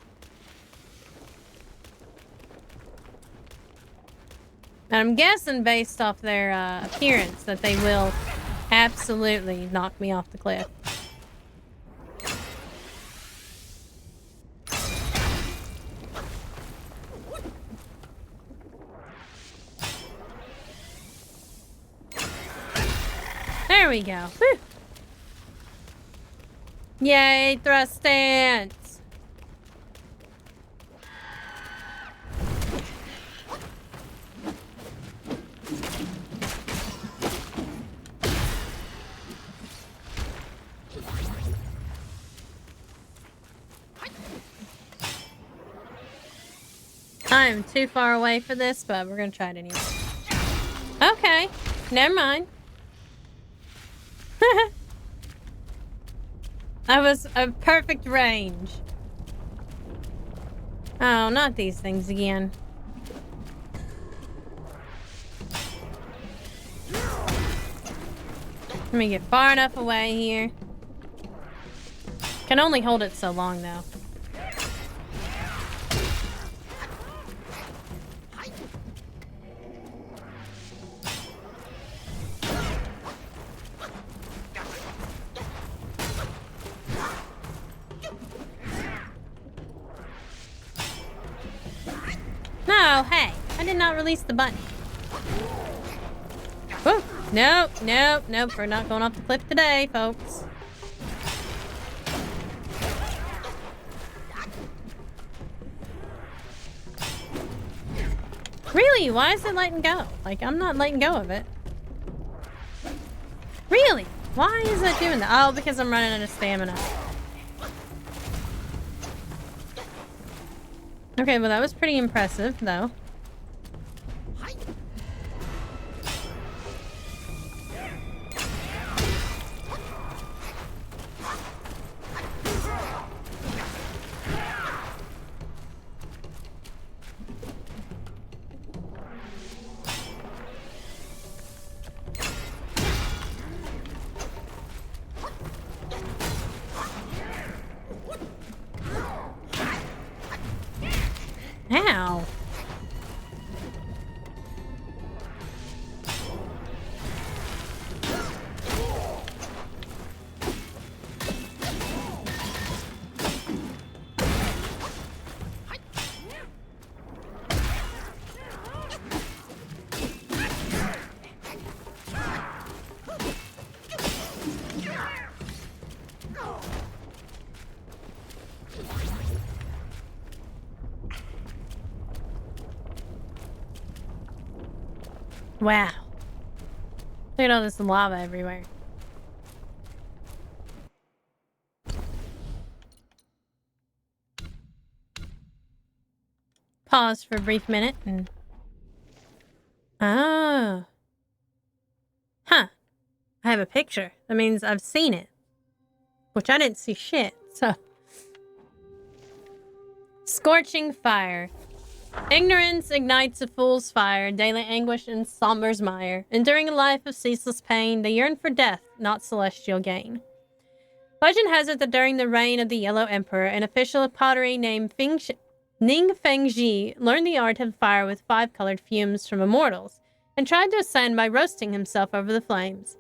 And I'm guessing based off their appearance that they will absolutely knock me off the cliff. There we go. Whew. Yay, thrust stance! I am too far away for this, but we're gonna try it anyway. Okay, never mind. I was a perfect range. Oh, not these things again. Let me get far enough away here. Can only hold it so long, though. No, hey, I did not release the button. Whoa. Nope, nope, nope. We're not going off the cliff today, folks. Really? Why is it letting go? Like, I'm not letting go of it. Really? Why is it doing that? Oh, because I'm running out of stamina. Okay, well that was pretty impressive, though. Ow. Wow. Look at all this lava everywhere. Pause for a brief minute and... Oh. Huh. I have a picture. That means I've seen it. Which I didn't see shit, so... Scorching fire. Ignorance ignites a fool's fire, daily anguish and somber's mire. Enduring a life of ceaseless pain, they yearn for death, not celestial gain. Legend has it that during the reign of the Yellow Emperor, an official of pottery named Ning Fengji learned the art of fire with 5 colored fumes from immortals, and tried to ascend by roasting himself over the flames.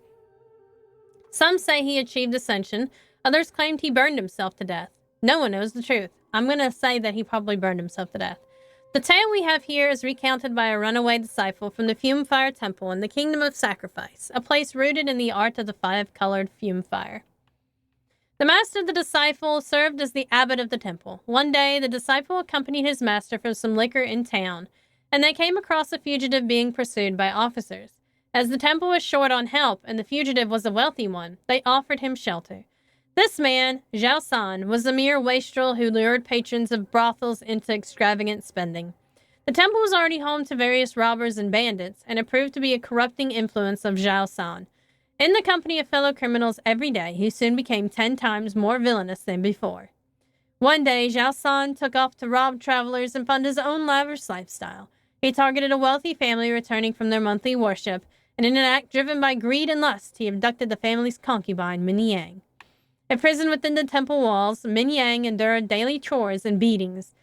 Some say he achieved ascension, others claimed he burned himself to death. No one knows the truth. I'm gonna say that he probably burned himself to death. The tale we have here is recounted by a runaway disciple from the Fume Fire Temple in the Kingdom of Sacrifice, a place rooted in the art of the 5-colored fume fire. The master of the disciple served as the abbot of the temple. One day, the disciple accompanied his master for some liquor in town, and they came across a fugitive being pursued by officers. As the temple was short on help, and the fugitive was a wealthy one, they offered him shelter. This man, Zhao San, was a mere wastrel who lured patrons of brothels into extravagant spending. The temple was already home to various robbers and bandits, and it proved to be a corrupting influence of Zhao San. In the company of fellow criminals every day, he soon became 10 times more villainous than before. One day, Zhao San took off to rob travelers and fund his own lavish lifestyle. He targeted a wealthy family returning from their monthly worship, and in an act driven by greed and lust, he abducted the family's concubine, Min Yang. Imprisoned within the temple walls, Min Yang endured daily chores and beatings.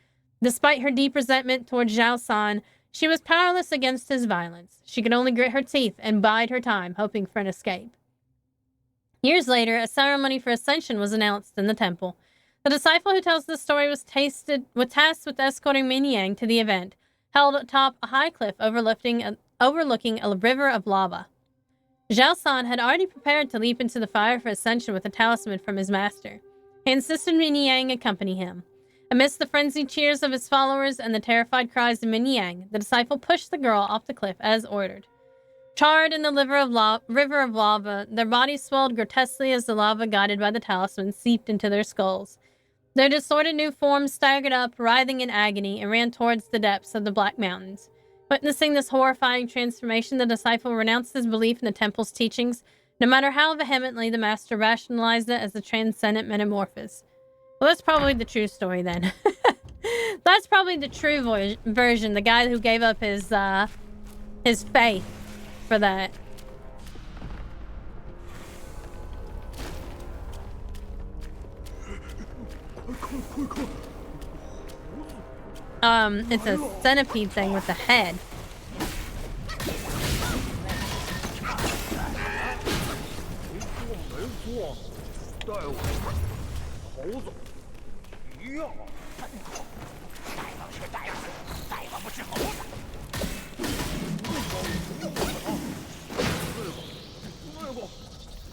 Despite her deep resentment toward Zhao San, she was powerless against his violence. She could only grit her teeth and bide her time, hoping for an escape. Years later, a ceremony for ascension was announced in the temple. The disciple who tells the story was tasked with escorting Min Yang to the event, held atop a high cliff overlooking a river of lava. Zhao San had already prepared to leap into the fire for ascension with a talisman from his master. He insisted Min Yang accompany him. Amidst the frenzied cheers of his followers and the terrified cries of Min Yang, the disciple pushed the girl off the cliff as ordered. Charred in the river of lava, their bodies swelled grotesquely as the lava, guided by the talisman, seeped into their skulls. Their distorted new forms staggered up, writhing in agony, and ran towards the depths of the Black Mountains. Witnessing this horrifying transformation, the disciple renounced his belief in the temple's teachings, no matter how vehemently the master rationalized it as a transcendent metamorphosis. Well, that's probably the true story then. That's probably the true version, the guy who gave up his faith for that. It's a centipede thing with a head.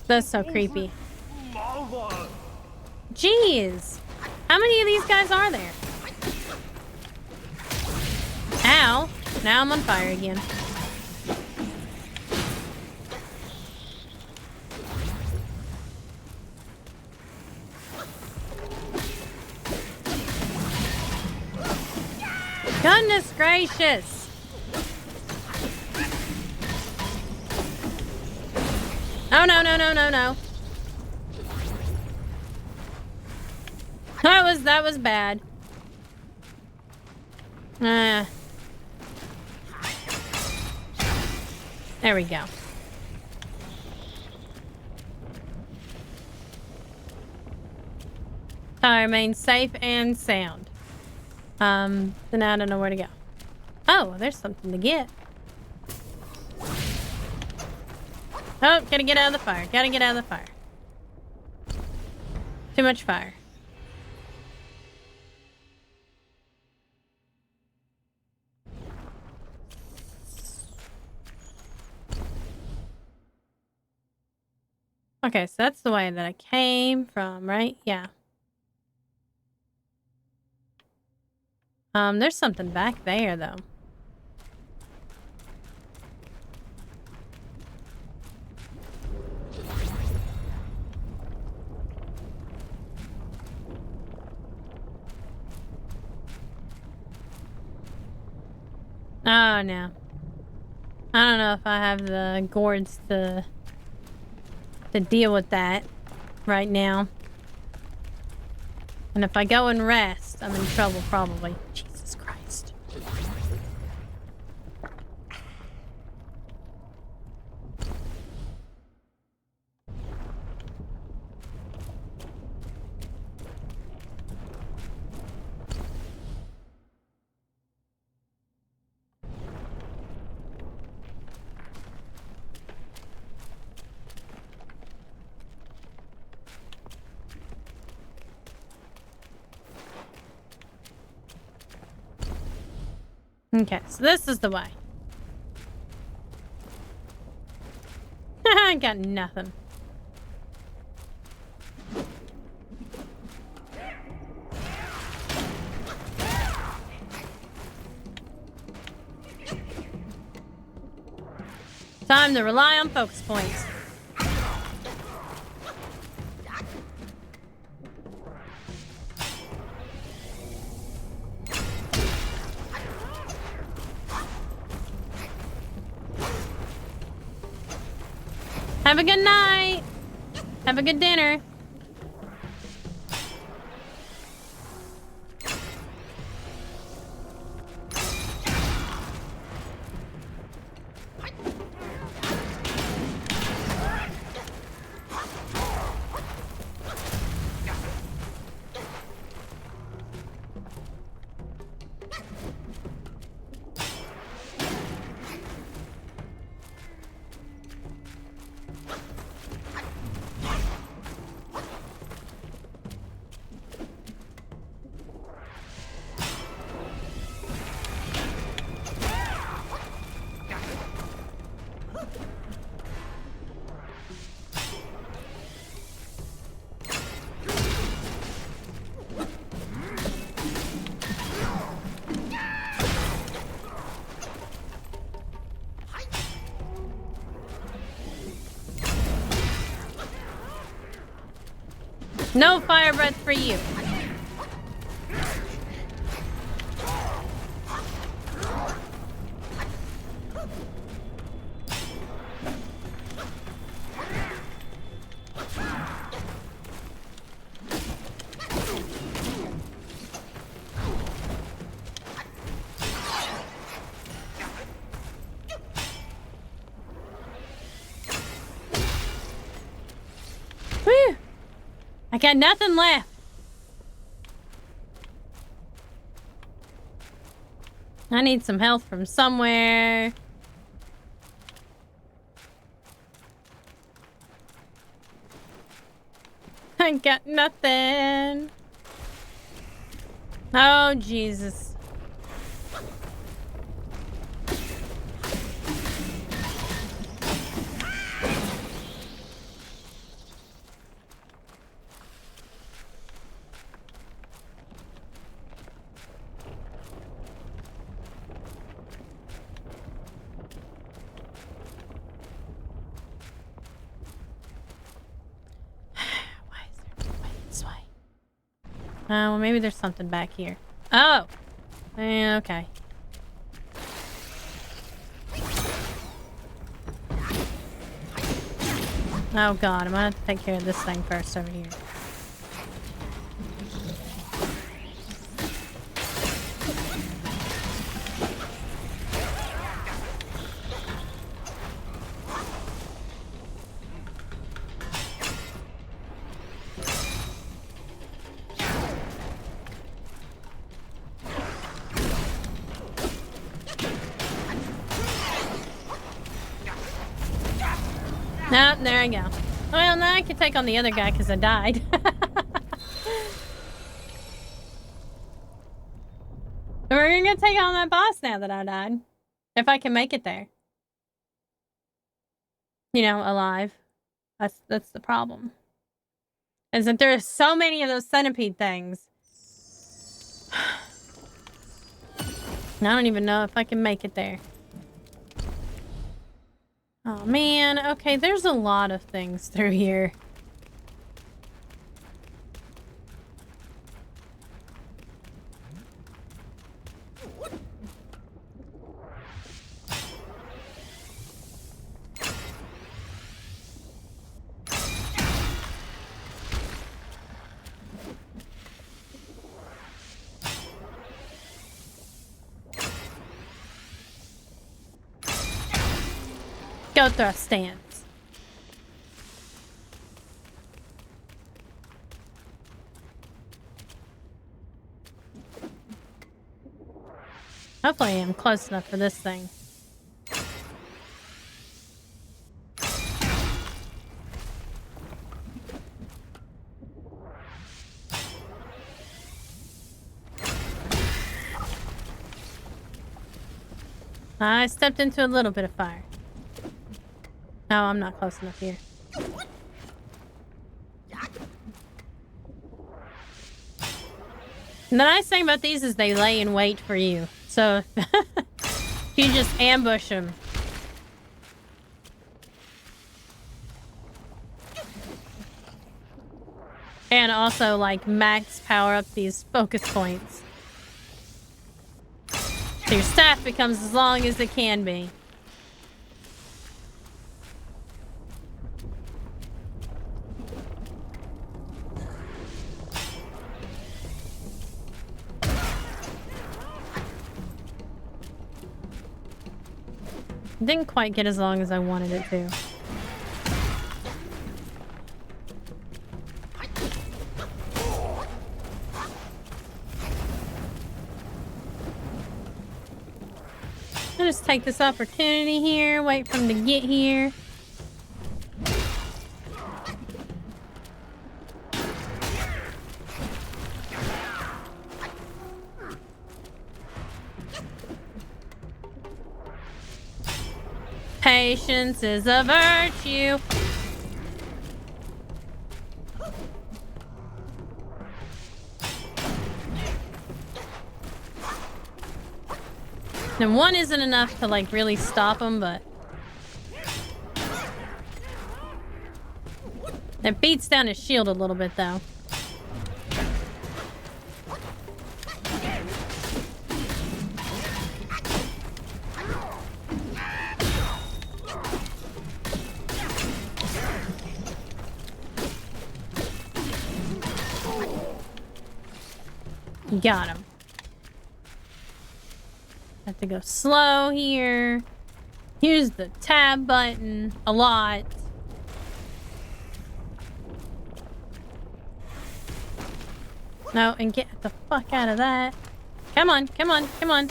That's so creepy. Jeez! How many of these guys are there? Ow! Now I'm on fire again. Goodness gracious! Oh no, no, no, no, no. That was bad. There we go. I remain safe and sound. So now I don't know where to go. Oh, there's something to get. Oh, gotta get out of the fire. Gotta get out of the fire. Too much fire. Okay, so that's the way that I came from, right? Yeah. There's something back there, though. Oh, no. I don't know if I have the gourds to deal with that right now. And if I go and rest, I'm in trouble, probably. Jesus Christ. Okay, so this is the way. I got nothing. Time to rely on focus points. Have a good night. Have a good dinner. No fire breath for you. Whew. I got nothing left. I need some health from somewhere. I got nothing. Oh, Jesus. Well, maybe there's something back here. Oh! Okay. Oh god, I'm gonna have to take care of this thing first over here. No, there I go. Well, now I can take on the other guy because I died. We're gonna take on that boss now that I died. If I can make it there. You know, alive. That's the problem. Is that there are so many of those centipede things. And I don't even know if I can make it there. Oh man, okay, there's a lot of things through here. Go thrust stance. Hopefully I'm close enough for this thing. I stepped into a little bit of fire. No, I'm not close enough here. And the nice thing about these is they lay in wait for you. So, you just ambush them. And also, like, max power up these focus points. So your staff becomes as long as it can be. Didn't quite get as long as I wanted it to. I'll just take this opportunity here, wait for him to get here. Patience is a virtue. And one isn't enough to like really stop him, but it beats down his shield a little bit though. Got him. Have to go slow here. Use the tab button a lot. No, and get the fuck out of that. Come on, come on, come on.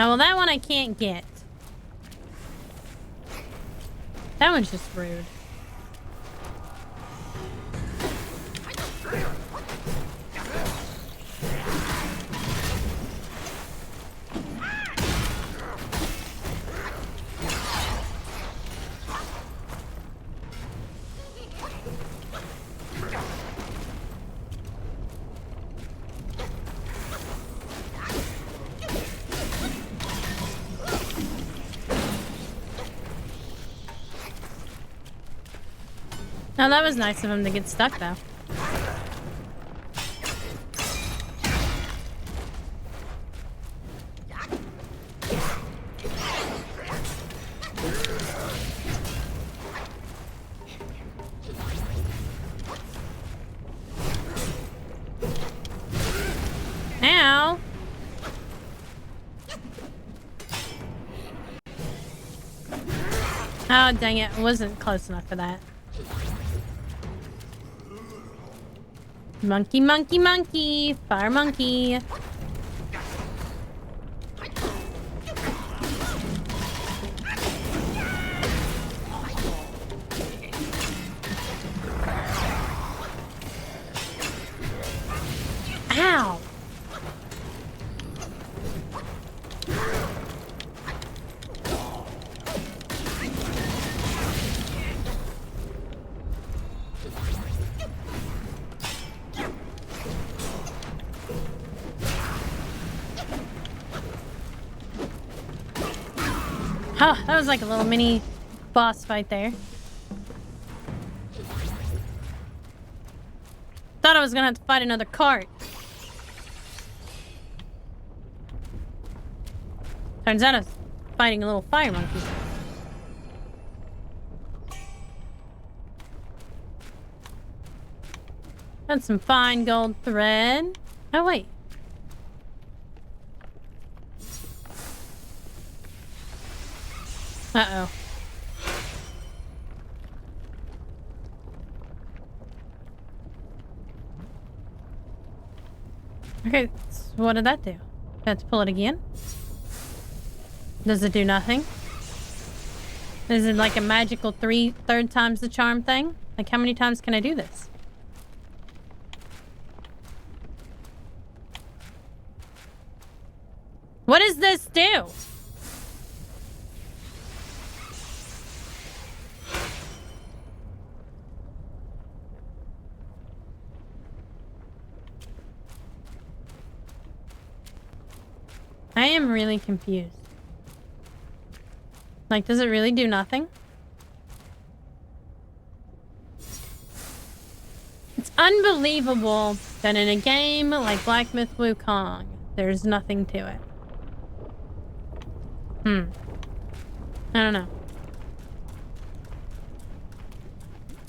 well, that one I can't get. That one's just rude. Oh, that was nice of him to get stuck, though. Ow! Oh, dang it. I wasn't close enough for that. Monkey, monkey, monkey! Fire monkey! Ow! Huh, that was like a little mini boss fight there. Thought I was gonna have to fight another cart. Turns out I was fighting a little fire monkey. Got some fine gold thread. Oh, wait. Uh-oh. Okay, so what did that do? Do I have to pull it again? Does it do nothing? Is it like a magical third times the charm thing? Like, how many times can I do this? What does this do? I am really confused. Like, does it really do nothing? It's unbelievable that in a game like Black Myth Wukong, there's nothing to it. I don't know.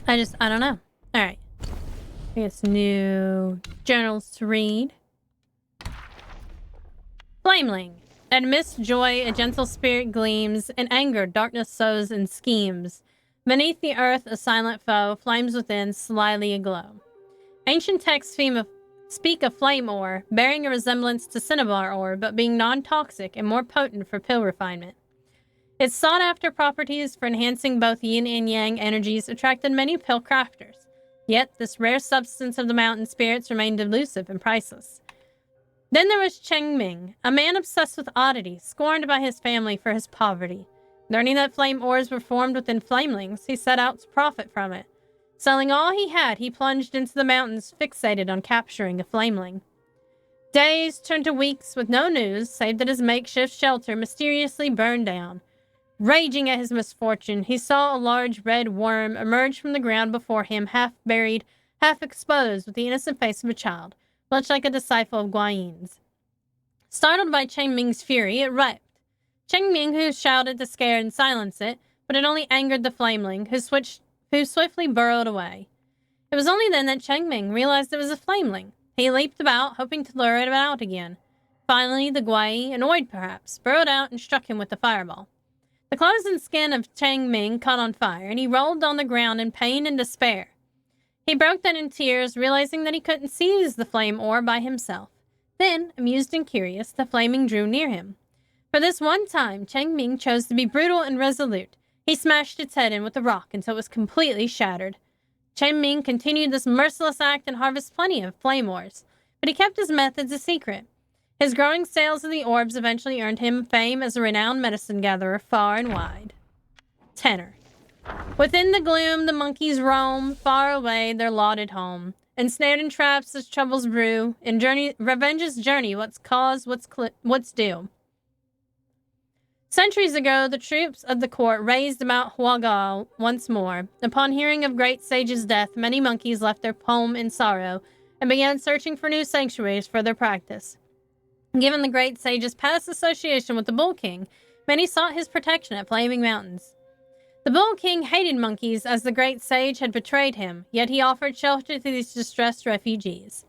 I don't know. Alright. I guess new journals to read. Flameling. Amidst joy, a gentle spirit gleams. In anger, darkness sows and schemes. Beneath the earth, a silent foe. Flames within, slyly aglow. Ancient texts speak of flame ore, bearing a resemblance to cinnabar ore, but being non-toxic and more potent for pill refinement. Its sought-after properties for enhancing both yin and yang energies attracted many pill crafters. Yet, this rare substance of the mountain spirits remained elusive and priceless. Then there was Cheng Ming, a man obsessed with oddities, scorned by his family for his poverty. Learning that flame ores were formed within flamelings, he set out to profit from it. Selling all he had, he plunged into the mountains, fixated on capturing a flameling. Days turned to weeks with no news, save that his makeshift shelter mysteriously burned down. Raging at his misfortune, he saw a large red worm emerge from the ground before him, half buried, half exposed, with the innocent face of a child, much like a disciple of Guayin's. Startled by Cheng Ming's fury, it wept. Cheng Ming, who shouted to scare and silence it, but it only angered the flameling, who swiftly burrowed away. It was only then that Cheng Ming realized it was a flameling. He leaped about, hoping to lure it out again. Finally, the Guai, annoyed perhaps, burrowed out and struck him with the fireball. The clothes and skin of Cheng Ming caught on fire, and he rolled on the ground in pain and despair. He broke down in tears, realizing that he couldn't seize the flame ore by himself. Then, amused and curious, the flaming drew near him. For this one time, Cheng Ming chose to be brutal and resolute. He smashed its head in with a rock until it was completely shattered. Cheng Ming continued this merciless act and harvested plenty of flame ores, but he kept his methods a secret. His growing sales of the orbs eventually earned him fame as a renowned medicine gatherer far and wide. Tenor. Within the gloom, the monkeys roam, far away their lauded home. Ensnared in traps as troubles brew, in revenge's journey, what's cause, what's due. Centuries ago, the troops of the court raised Mount Huagal once more. Upon hearing of Great Sage's death, many monkeys left their home in sorrow and began searching for new sanctuaries for their practice. Given the Great Sage's past association with the Bull King, many sought his protection at Flaming Mountains. The Bull King hated monkeys as the Great Sage had betrayed him, yet he offered shelter to these distressed refugees.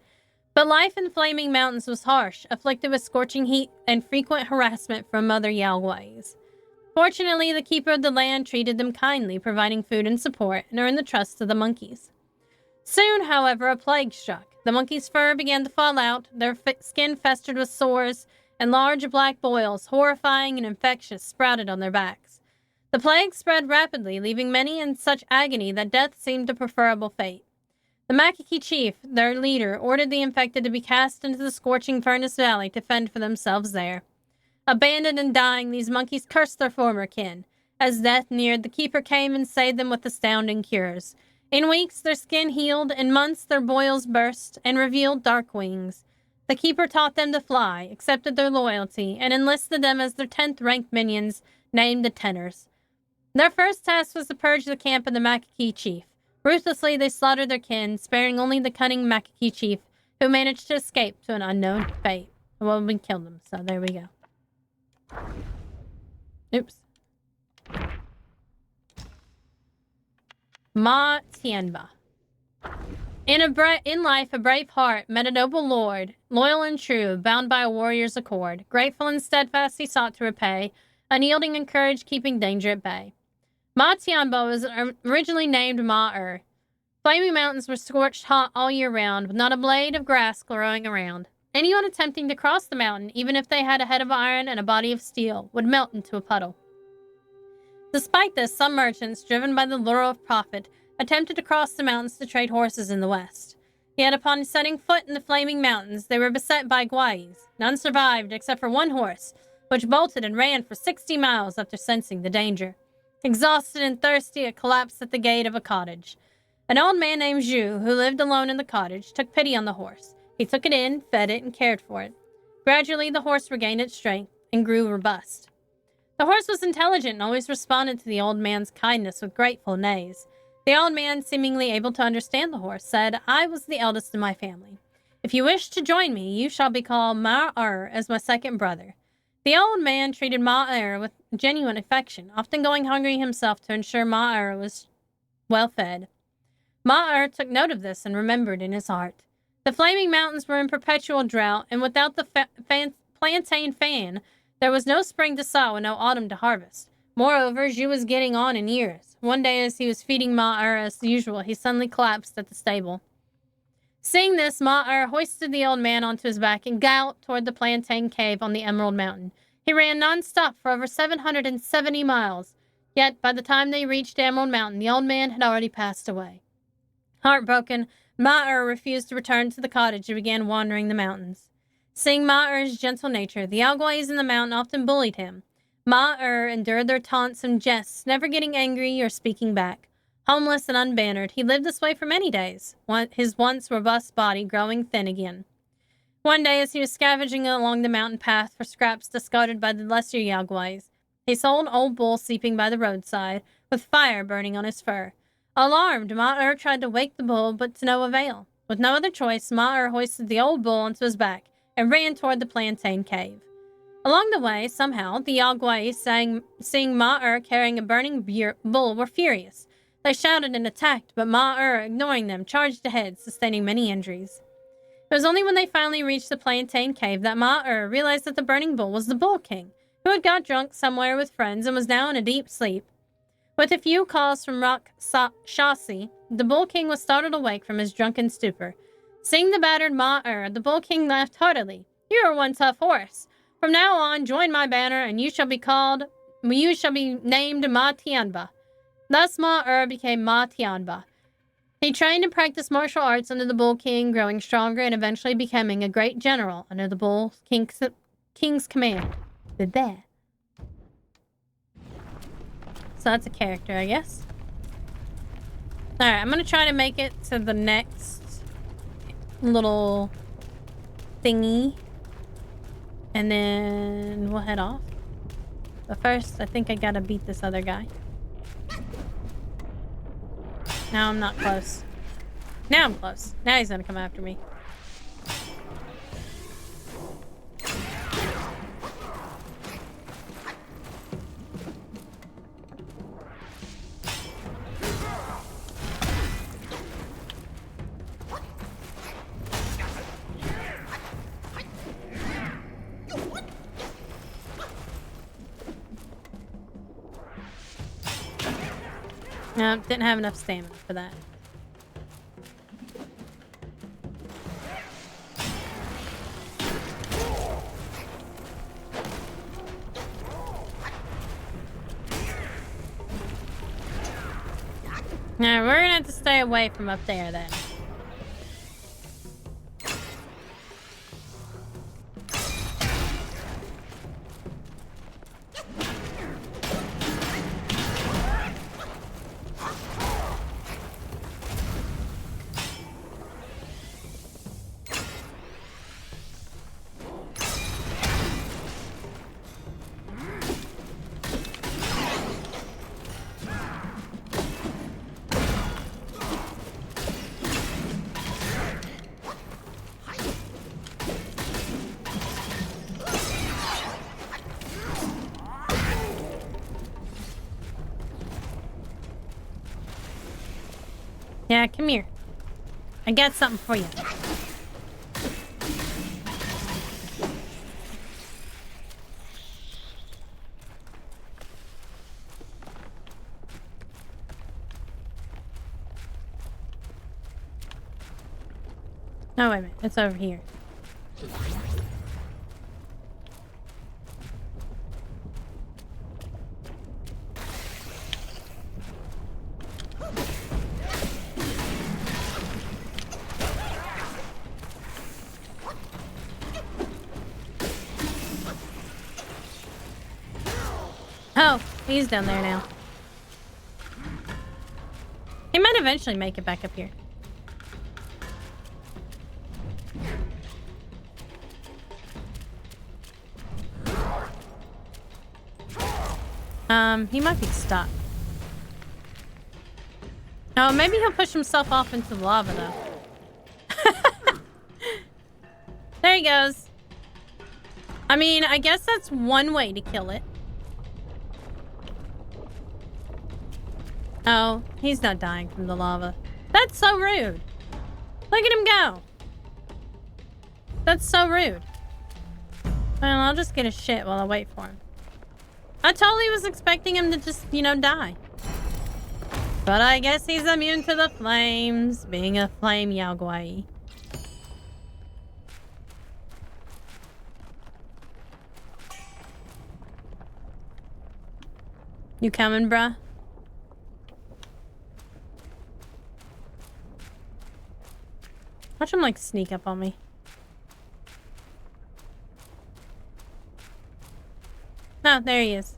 But life in Flaming Mountains was harsh, afflicted with scorching heat and frequent harassment from other Yaoguais. Fortunately, the keeper of the land treated them kindly, providing food and support, and earned the trust of the monkeys. Soon, however, a plague struck. The monkeys' fur began to fall out, their skin festered with sores, and large black boils, horrifying and infectious, sprouted on their backs. The plague spread rapidly, leaving many in such agony that death seemed a preferable fate. The Makaki chief, their leader, ordered the infected to be cast into the scorching furnace valley to fend for themselves there. Abandoned and dying, these monkeys cursed their former kin. As death neared, the keeper came and saved them with astounding cures. In weeks, their skin healed. In months, their boils burst and revealed dark wings. The keeper taught them to fly, accepted their loyalty, and enlisted them as their 10th-ranked minions, named the Tenors. Their first task was to purge the camp of the Makaki chief. Ruthlessly, they slaughtered their kin, sparing only the cunning Makaki chief, who managed to escape to an unknown fate. Well, we killed him, so there we go. Oops. Ma Tianba. In life, a brave heart met a noble lord, loyal and true, bound by a warrior's accord. Grateful and steadfast, he sought to repay, unyielding in courage, keeping danger at bay. Ma Tianba was originally named Ma Flaming Mountains were scorched hot all year round, with not a blade of grass growing around. Anyone attempting to cross the mountain, even if they had a head of iron and a body of steel, would melt into a puddle. Despite this, some merchants, driven by the lure of profit, attempted to cross the mountains to trade horses in the west. Yet upon setting foot in the Flaming Mountains, they were beset by Guais. None survived except for one horse, which bolted and ran for 60 miles after sensing the danger. Exhausted and thirsty, it collapsed at the gate of a cottage. An old man named Zhu, who lived alone in the cottage, took pity on the horse. He took it in, fed it, and cared for it. Gradually, the horse regained its strength and grew robust. The horse was intelligent and always responded to the old man's kindness with grateful neighs. The old man, seemingly able to understand the horse, said, "I was the eldest in my family. If you wish to join me, you shall be called Ma-er as my second brother." The old man treated Ma-er with genuine affection, often going hungry himself to ensure Ma-er was well fed. Ma-er took note of this and remembered in his heart. The Flaming Mountains were in perpetual drought, and without the plantain fan, there was no spring to sow and no autumn to harvest. Moreover, Zhu was getting on in years. One day, as he was feeding Ma-er as usual, he suddenly collapsed at the stable. Seeing this, Ma-er hoisted the old man onto his back and galloped toward the plantain cave on the Emerald Mountain. He ran non-stop for over 770 miles. Yet, by the time they reached Emerald Mountain, the old man had already passed away. Heartbroken, Ma-er refused to return to the cottage and began wandering the mountains. Seeing Ma-er's gentle nature, the Yaoguais in the mountain often bullied him. Ma-er endured their taunts and jests, never getting angry or speaking back. Homeless and unbannered, he lived this way for many days, his once robust body growing thin again. One day, as he was scavenging along the mountain path for scraps discarded by the lesser Yaoguais, he saw an old bull sleeping by the roadside, with fire burning on his fur. Alarmed, Ma-er tried to wake the bull, but to no avail. With no other choice, Ma-er hoisted the old bull onto his back and ran toward the plantain cave. Along the way, somehow, the Yaoguais, seeing Ma-er carrying a burning bull, were furious. They shouted and attacked, but Ma-er, ignoring them, charged ahead, sustaining many injuries. It was only when they finally reached the plantain cave that Ma-er realized that the burning bull was the Bull King, who had got drunk somewhere with friends and was now in a deep sleep. With a few calls from Rock Shasi, the Bull King was startled awake from his drunken stupor. Seeing the battered Ma-er, the Bull King laughed heartily. "You are one tough horse. From now on, join my banner, and you shall be named Ma Tianba. Thus, Ma became Ma Tianba. He trained and practiced martial arts under the Bull King, growing stronger and eventually becoming a great general under the Bull King's command. There. So that's a character, I guess. Alright, I'm gonna try to make it to the next little thingy. And then we'll head off. But first, I think I gotta beat this other guy. Now I'm not close. Now I'm close. Now he's gonna come after me. No, didn't have enough stamina for that. Now we're gonna have to stay away from up there then. Yeah, come here. I got something for you. Oh, wait a minute. It's over here. Oh, he's down there now. He might eventually make it back up here. He might be stuck. Oh, maybe he'll push himself off into the lava, though. There he goes. I mean, I guess that's one way to kill it. Oh, he's not dying from the lava. That's so rude. Look at him go. That's so rude. Well, I'll just get a shit while I wait for him. I totally was expecting him to just, you know, die. But I guess he's immune to the flames, being a flame Yaogwai. You coming, bruh? Watch him, like, sneak up on me. Oh, there he is.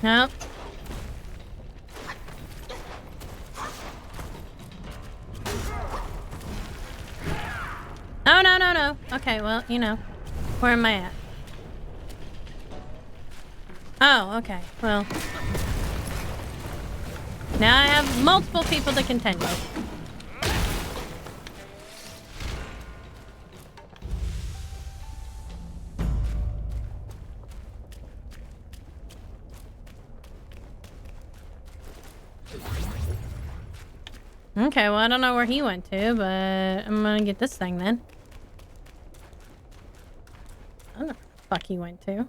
Nope. Oh, no. Okay, well, you know. Where am I at? Oh, okay. Well. Now I have multiple people to contend with. Okay, well, I don't know where he went to, but I'm gonna get this thing then. I don't know where the fuck he went to.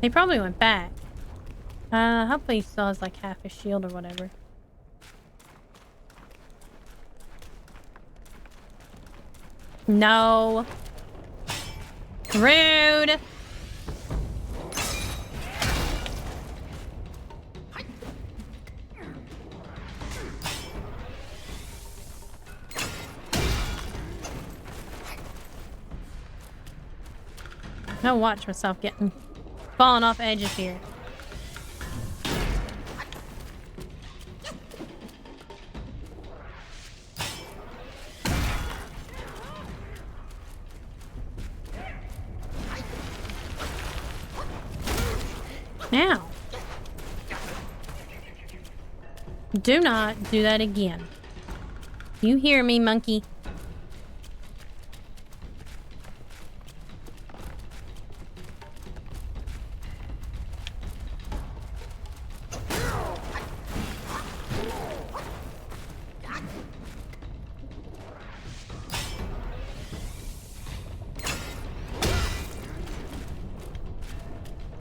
He probably went back. Hopefully he still has like half his shield or whatever. No. Rude. I'll watch myself getting falling off edges here. Now, do not do that again. You hear me, monkey?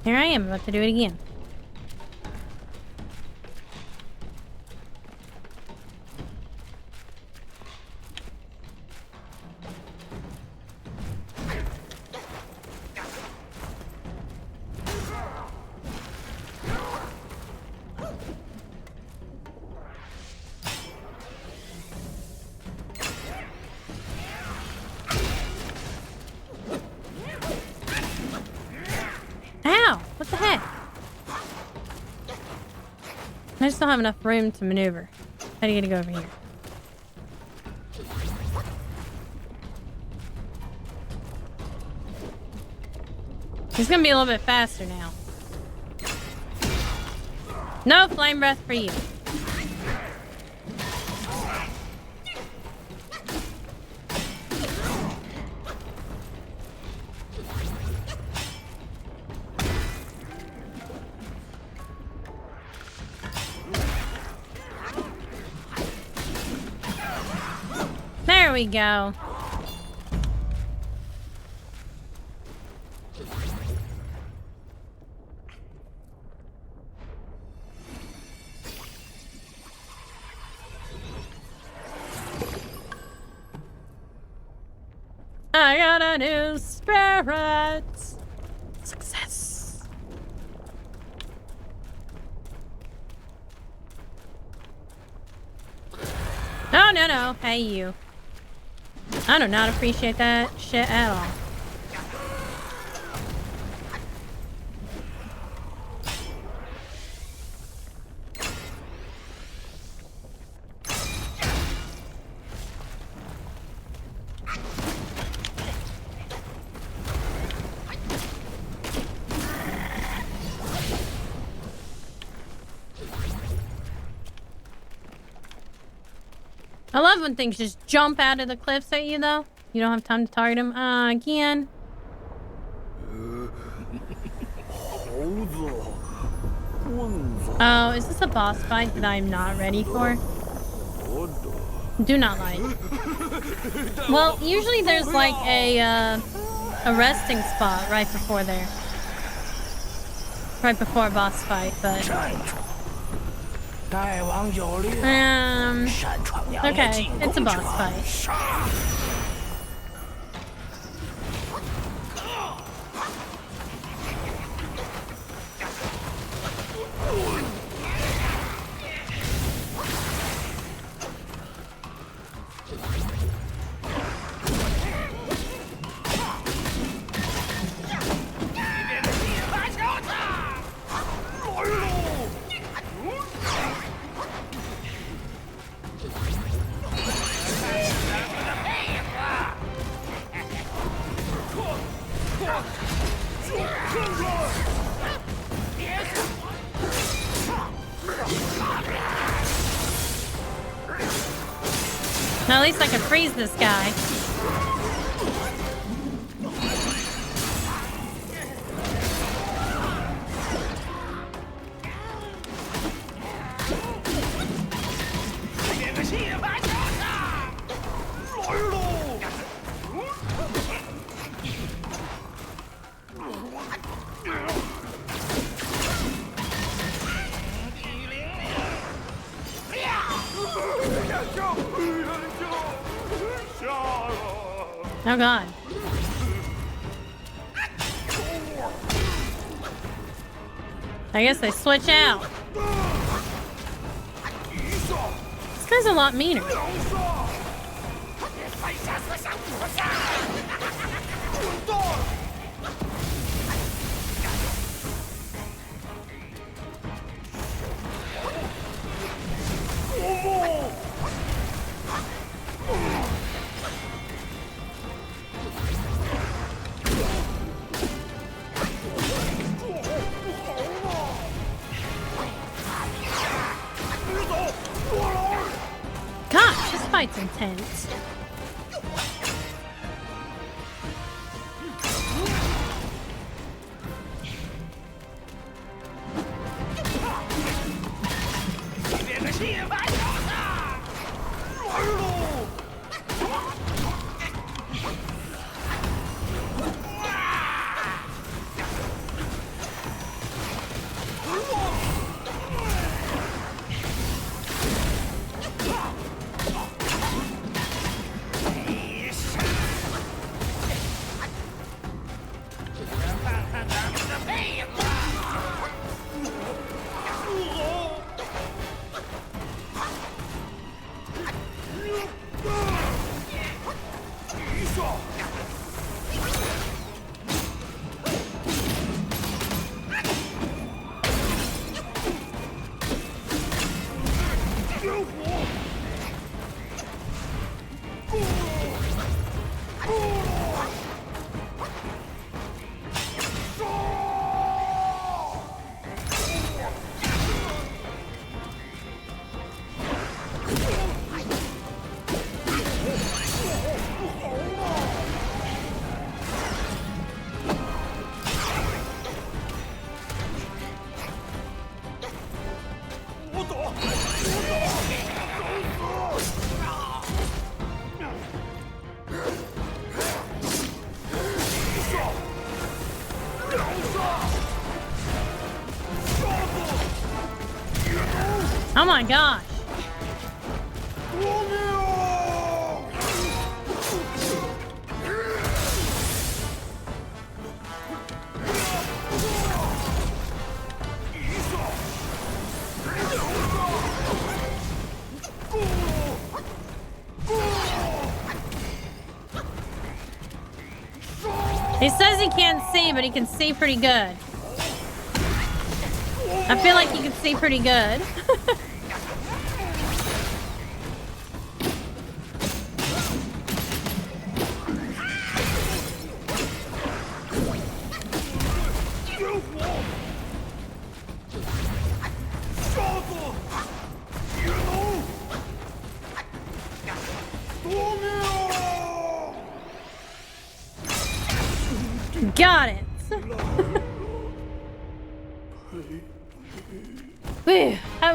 Here I am, about to do it again. Ow! What the heck? I just don't have enough room to maneuver. How do you get to go over here? He's gonna be a little bit faster now. No flame breath for you. There we go. I got a new spirit. Success. Oh, no. Hey, you. I do not appreciate that shit at all. I love when things just jump out of the cliffs at you, though. You don't have time to target them. Again. Oh, is this a boss fight that I'm not ready for? Do not like. Well, usually there's like a resting spot right before there. Right before a boss fight, but... okay, it's a boss fight. Now, at least I can freeze this guy. Oh god. I guess they switch out. This guy's a lot meaner. Gosh, this fight's intense. Oh my gosh. He says he can't see, but he can see pretty good. I feel like he can see pretty good. Got it. Whew, that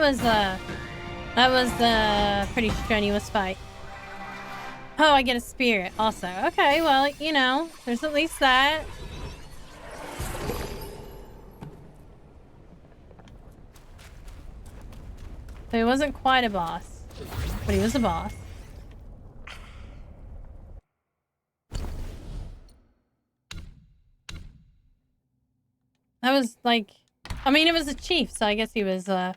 was a pretty strenuous fight. Oh, I get a spirit also. Okay, well, you know, there's at least that. So he wasn't quite a boss, but he was a boss. That was like, I mean, it was a chief, so I guess he was, I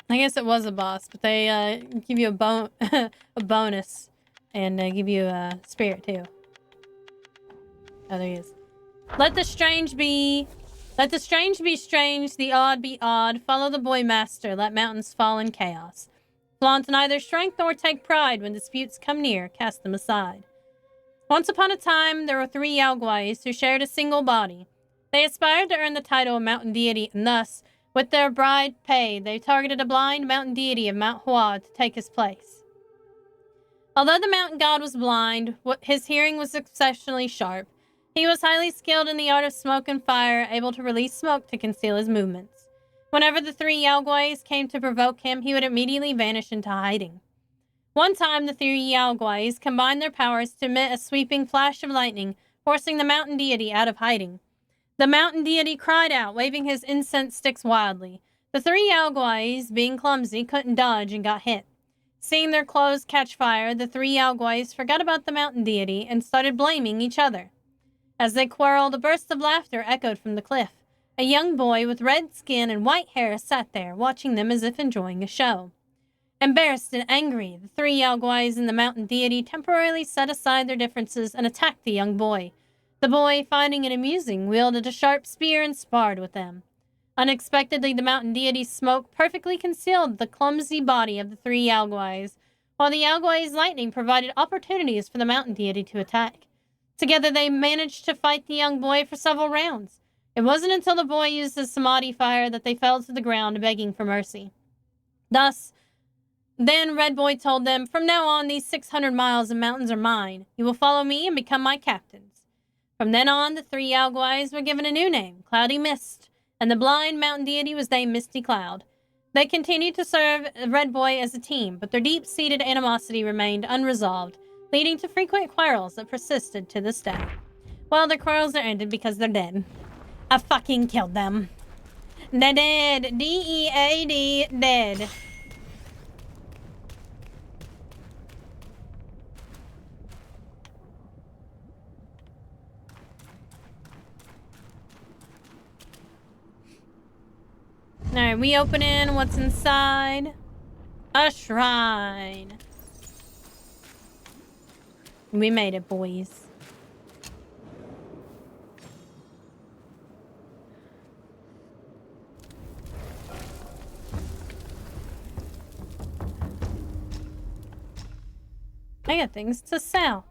guess it was a boss, but they, give you a bonus, and, give you a spirit, too. Oh, there he is. Let the strange be strange, the odd be odd. Follow the boy master, let mountains fall in chaos. Flaunt neither strength nor take pride. When disputes come near, cast them aside. Once upon a time, there were 3 Yaoguais who shared a single body. They aspired to earn the title of mountain deity, and thus, with their bride paid, they targeted a blind mountain deity of Mount Hua to take his place. Although the mountain god was blind, his hearing was exceptionally sharp. He was highly skilled in the art of smoke and fire, able to release smoke to conceal his movements. Whenever the three Yao Guais came to provoke him, he would immediately vanish into hiding. One time, the three Yao Guais combined their powers to emit a sweeping flash of lightning, forcing the mountain deity out of hiding. The mountain deity cried out, waving his incense sticks wildly. The three Yao Guais, being clumsy, couldn't dodge and got hit. Seeing their clothes catch fire, the three Yao Guais forgot about the mountain deity and started blaming each other. As they quarreled, a burst of laughter echoed from the cliff. A young boy with red skin and white hair sat there, watching them as if enjoying a show. Embarrassed and angry, the three Yao Guais and the mountain deity temporarily set aside their differences and attacked the young boy. The boy, finding it amusing, wielded a sharp spear and sparred with them. Unexpectedly, the mountain deity's smoke perfectly concealed the clumsy body of the three Yao Guais, while the Yao Guais' lightning provided opportunities for the mountain deity to attack. Together, they managed to fight the young boy for several rounds. It wasn't until the boy used his samadhi fire that they fell to the ground, begging for mercy. Then Red Boy told them, "From now on, these 600 miles of mountains are mine. You will follow me and become my captains." From then on, the three Yao Guais were given a new name, Cloudy Mist, and the blind mountain deity was named Misty Cloud. They continued to serve Red Boy as a team, but their deep-seated animosity remained unresolved, leading to frequent quarrels that persisted to this day. Well, their quarrels are ended because they're dead. I fucking killed them. They're dead. D-E-A-D, dead. Alright, we open in what's inside. A shrine. We made it, boys. I got things to sell.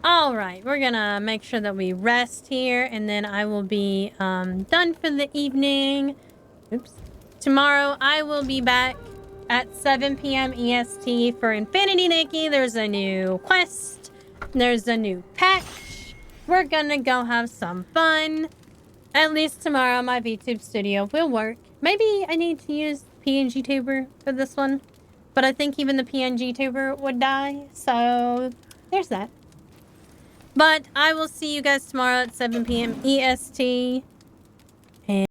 Alright, we're gonna make sure that we rest here, and then I will be done for the evening. Oops. Tomorrow, I will be back at 7 p.m. EST for Infinity Nikki. There's a new quest. There's a new patch. We're gonna go have some fun. At least tomorrow, my VTube studio will work. Maybe I need to use PNG Tuber for this one, but I think even the PNG Tuber would die, so there's that. But I will see you guys tomorrow at 7 p.m. EST.